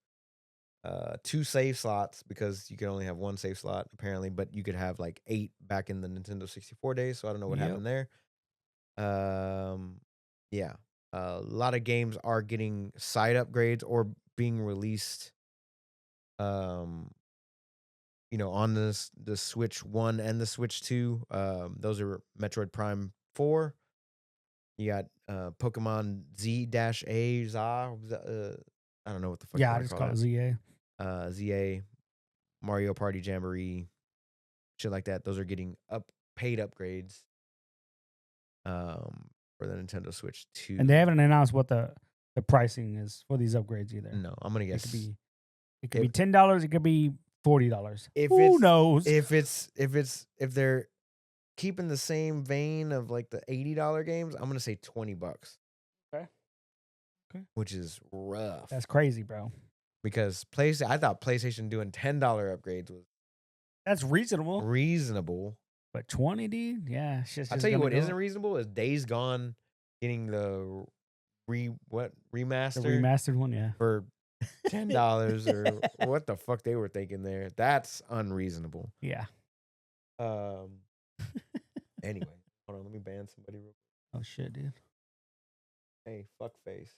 2 save slots because you can only have 1 save slot apparently, but you could have like 8 back in the Nintendo 64 days. So I don't know what happened there. Yeah, a lot of games are getting side upgrades or being released. You know, on the Switch 1 and the Switch 2. Those are Metroid Prime 4. You got Pokemon Z-A, I don't know what the fuck. Yeah, I just call it ZA. ZA, Mario Party Jamboree, shit like that. Those are getting paid upgrades. For the Nintendo Switch 2. And they haven't announced what the pricing is for these upgrades either. No, I'm gonna guess It could be $10. It could be $40. If Who it's- knows? if they're keeping the same vein of like the $80 games, I'm gonna say $20. Okay. Which is rough. That's crazy, bro. Because I thought PlayStation doing $10 upgrades was That's reasonable. reasonable. But 20, dude? Yeah. I'll tell you what isn't reasonable is Days Gone getting the remaster The remastered one, yeah. for $10 or what the fuck they were thinking there. That's unreasonable. Yeah. Anyway, hold on, let me ban somebody real quick. Oh shit, dude. Hey, fuckface.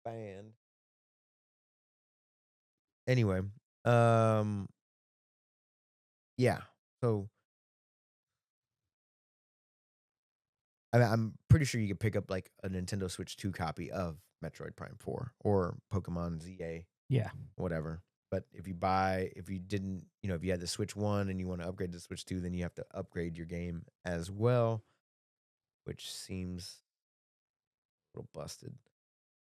Banned. Anyway, yeah. So I'm pretty sure you could pick up like a Nintendo Switch 2 copy of Metroid Prime 4 or Pokemon ZA. Yeah. Whatever. But if you didn't, if you had the Switch 1 and you want to upgrade to Switch 2, then you have to upgrade your game as well, which seems a little busted.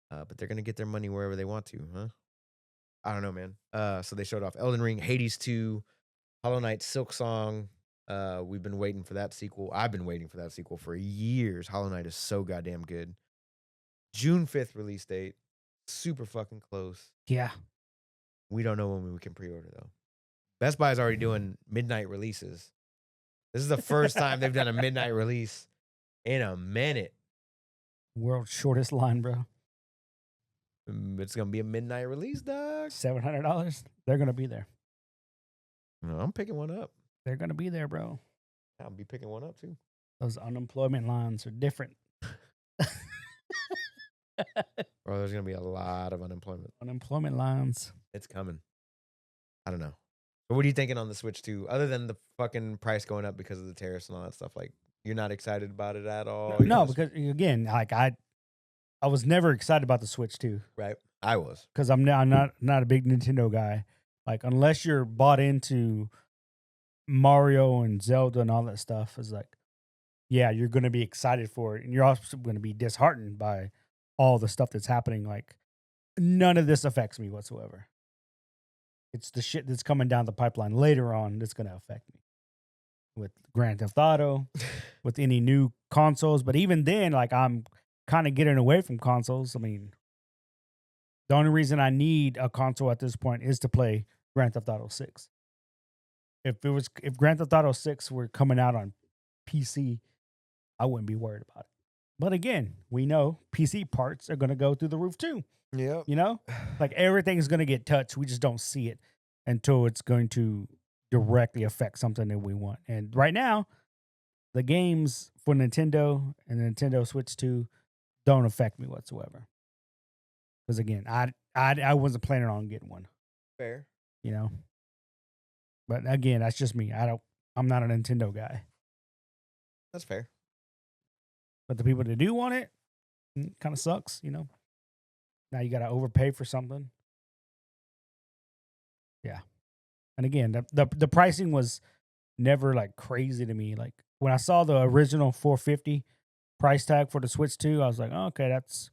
But they're gonna get their money wherever they want to, huh? I don't know, man. So they showed off Elden Ring, Hades 2, Hollow Knight, Silk Song. We've been waiting for that sequel. I've been waiting for that sequel for years. Hollow Knight is so goddamn good. June 5th release date. Super fucking close. Yeah. We don't know when we can pre-order though. Best Buy is already doing midnight releases. This is the first time they've done a midnight release in a minute. World's shortest line, bro. It's gonna be a midnight release, dog. $700. They're gonna be there. No, I'm picking one up. They're gonna be there, bro. I'll be picking one up too. Those unemployment lines are different. Bro, there's gonna be a lot of unemployment. Unemployment lines. It's coming. I don't know. But what are you thinking on the Switch 2? Other than the fucking price going up because of the tariffs and all that stuff, like you're not excited about it at all? No, because again, like I was never excited about the Switch 2. Right. I was. Because I'm not a big Nintendo guy. Like unless you're bought into Mario and Zelda and all that stuff, is like, yeah, you're gonna be excited for it, and you're also gonna be disheartened by all the stuff that's happening. Like none of this affects me whatsoever. It's the shit that's coming down the pipeline later on that's gonna affect me. With Grand Theft Auto, with any new consoles, but even then, like I'm kind of getting away from consoles. I mean, the only reason I need a console at this point is to play Grand Theft Auto 6. If Grand Theft Auto 6 were coming out on PC, I wouldn't be worried about it. But again, we know PC parts are going to go through the roof too. Yep. You know, like everything's going to get touched. We just don't see it until it's going to directly affect something that we want. And right now, the games for Nintendo and the Nintendo Switch 2 don't affect me whatsoever. Because again, I wasn't planning on getting one. Fair. You know, but again, that's just me. I'm not a Nintendo guy. That's fair. But the people that do want it, kind of sucks. You know, now you got to overpay for something. Yeah, and again, the pricing was never like crazy to me. Like when I saw the original $450 price tag for the Switch 2, I was like, oh, okay, that's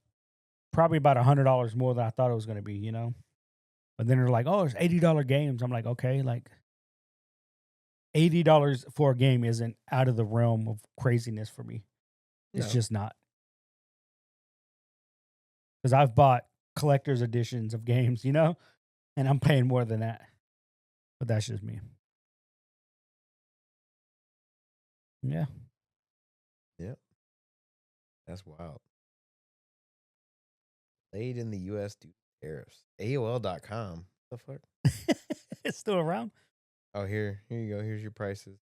probably about $100 more than I thought it was going to be. You know. But then they're like, oh, it's $80 games. I'm like, okay, like $80 for a game isn't out of the realm of craziness for me. It's just not. Because I've bought collector's editions of games, you know, and I'm paying more than that. But that's just me. Yeah. Yep. That's wild. Delayed in the U.S. due to tariffs. AOL.com. The fuck? It's still around. Oh, here you go. Here's your prices.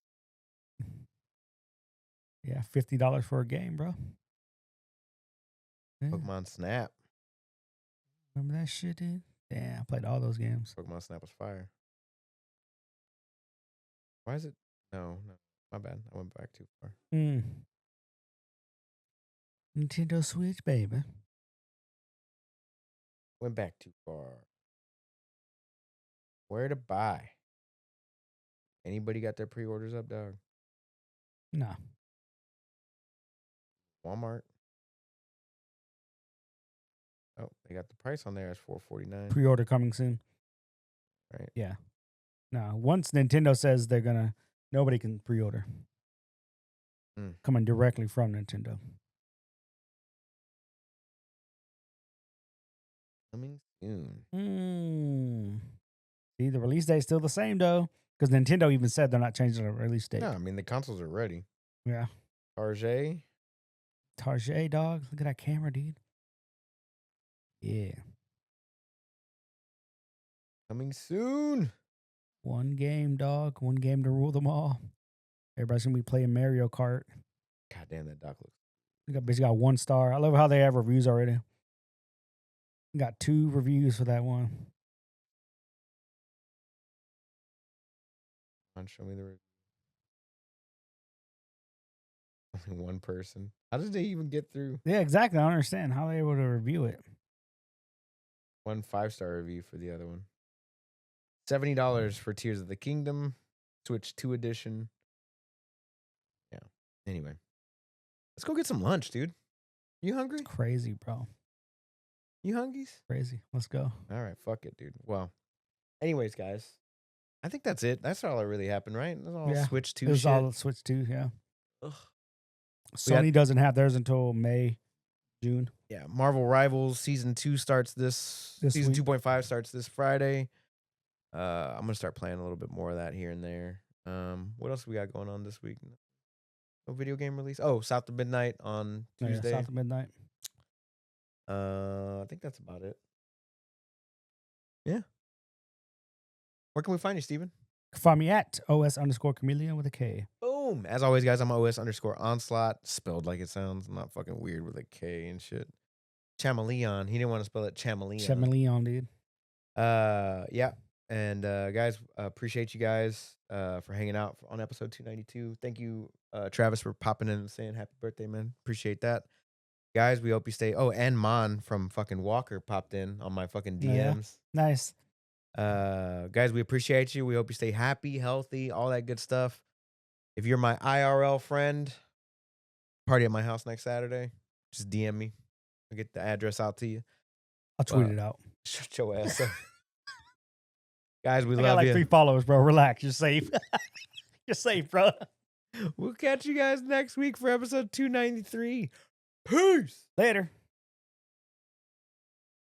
Yeah, $50 for a game, bro. Yeah. Pokemon Snap. Remember that shit, dude? Yeah, I played all those games. Pokemon Snap was fire. Why is it? No, my bad. I went back too far. Nintendo Switch, baby. Went back too far. Where to buy? Anybody got their pre-orders up, dog? No. Walmart. Oh, they got the price on there as $4.49. Pre-order coming soon. Right. Yeah. No, once Nintendo says they're gonna, nobody can pre-order. Coming directly from Nintendo. Coming soon. See, the release date is still the same though, because Nintendo even said they're not changing the release date. No, I mean the consoles are ready. Yeah. Target, dog. Look at that camera, dude. Yeah. coming soon. One game, dog. One game to rule them all. Everybody's gonna be playing Mario Kart. God damn, that doc looks. We basically got 1 star. I love how they have reviews already. We got 2 reviews for that one. Show me the review. Only one person. How did they even get through? Yeah, exactly. I don't understand how they able to review it. 1 5-star review for the other one. $70 for Tears of the Kingdom, Switch 2 edition. Yeah. Anyway, let's go get some lunch, dude. You hungry? Crazy, bro. You hungry? Crazy. Let's go. All right, fuck it, dude. Well, anyways, guys, I think that's it. That's all that really happened, right? That's all Yeah. Switch 2 It was shit. all Switch 2, yeah. Ugh. Sony doesn't have theirs until May, June. Yeah, Marvel Rivals Season 2 starts this Season week. 2.5 starts this Friday. I'm going to start playing a little bit more of that here and there. What else we got going on this week? No video game release. Oh, South of Midnight on Tuesday. Yeah, South of Midnight. I think that's about it. Yeah. Where can we find you, Steven? Find me at OS_Chameleon with a K. Boom. As always, guys, I'm OS_Onslaught. Spelled like it sounds. I'm not fucking weird with a K and shit. Chameleon. He didn't want to spell it Chameleon. Chameleon, dude. Yeah. And guys, appreciate you guys for hanging out on episode 292. Thank you, Travis, for popping in and saying happy birthday, man. Appreciate that. Guys, we hope you stay. Oh, and Mon from fucking Walker popped in on my fucking DMs. Yeah. Nice. Guys, we appreciate you. We hope you stay happy, healthy, all that good stuff. If you're my IRL friend, party at my house next Saturday, just DM me. I'll get the address out to you. I'll tweet it out. Shut your ass up. Guys, we I love got like you. 3 followers, bro. Relax. You're safe. You're safe, bro. We'll catch you guys next week for episode 293. Peace. Later.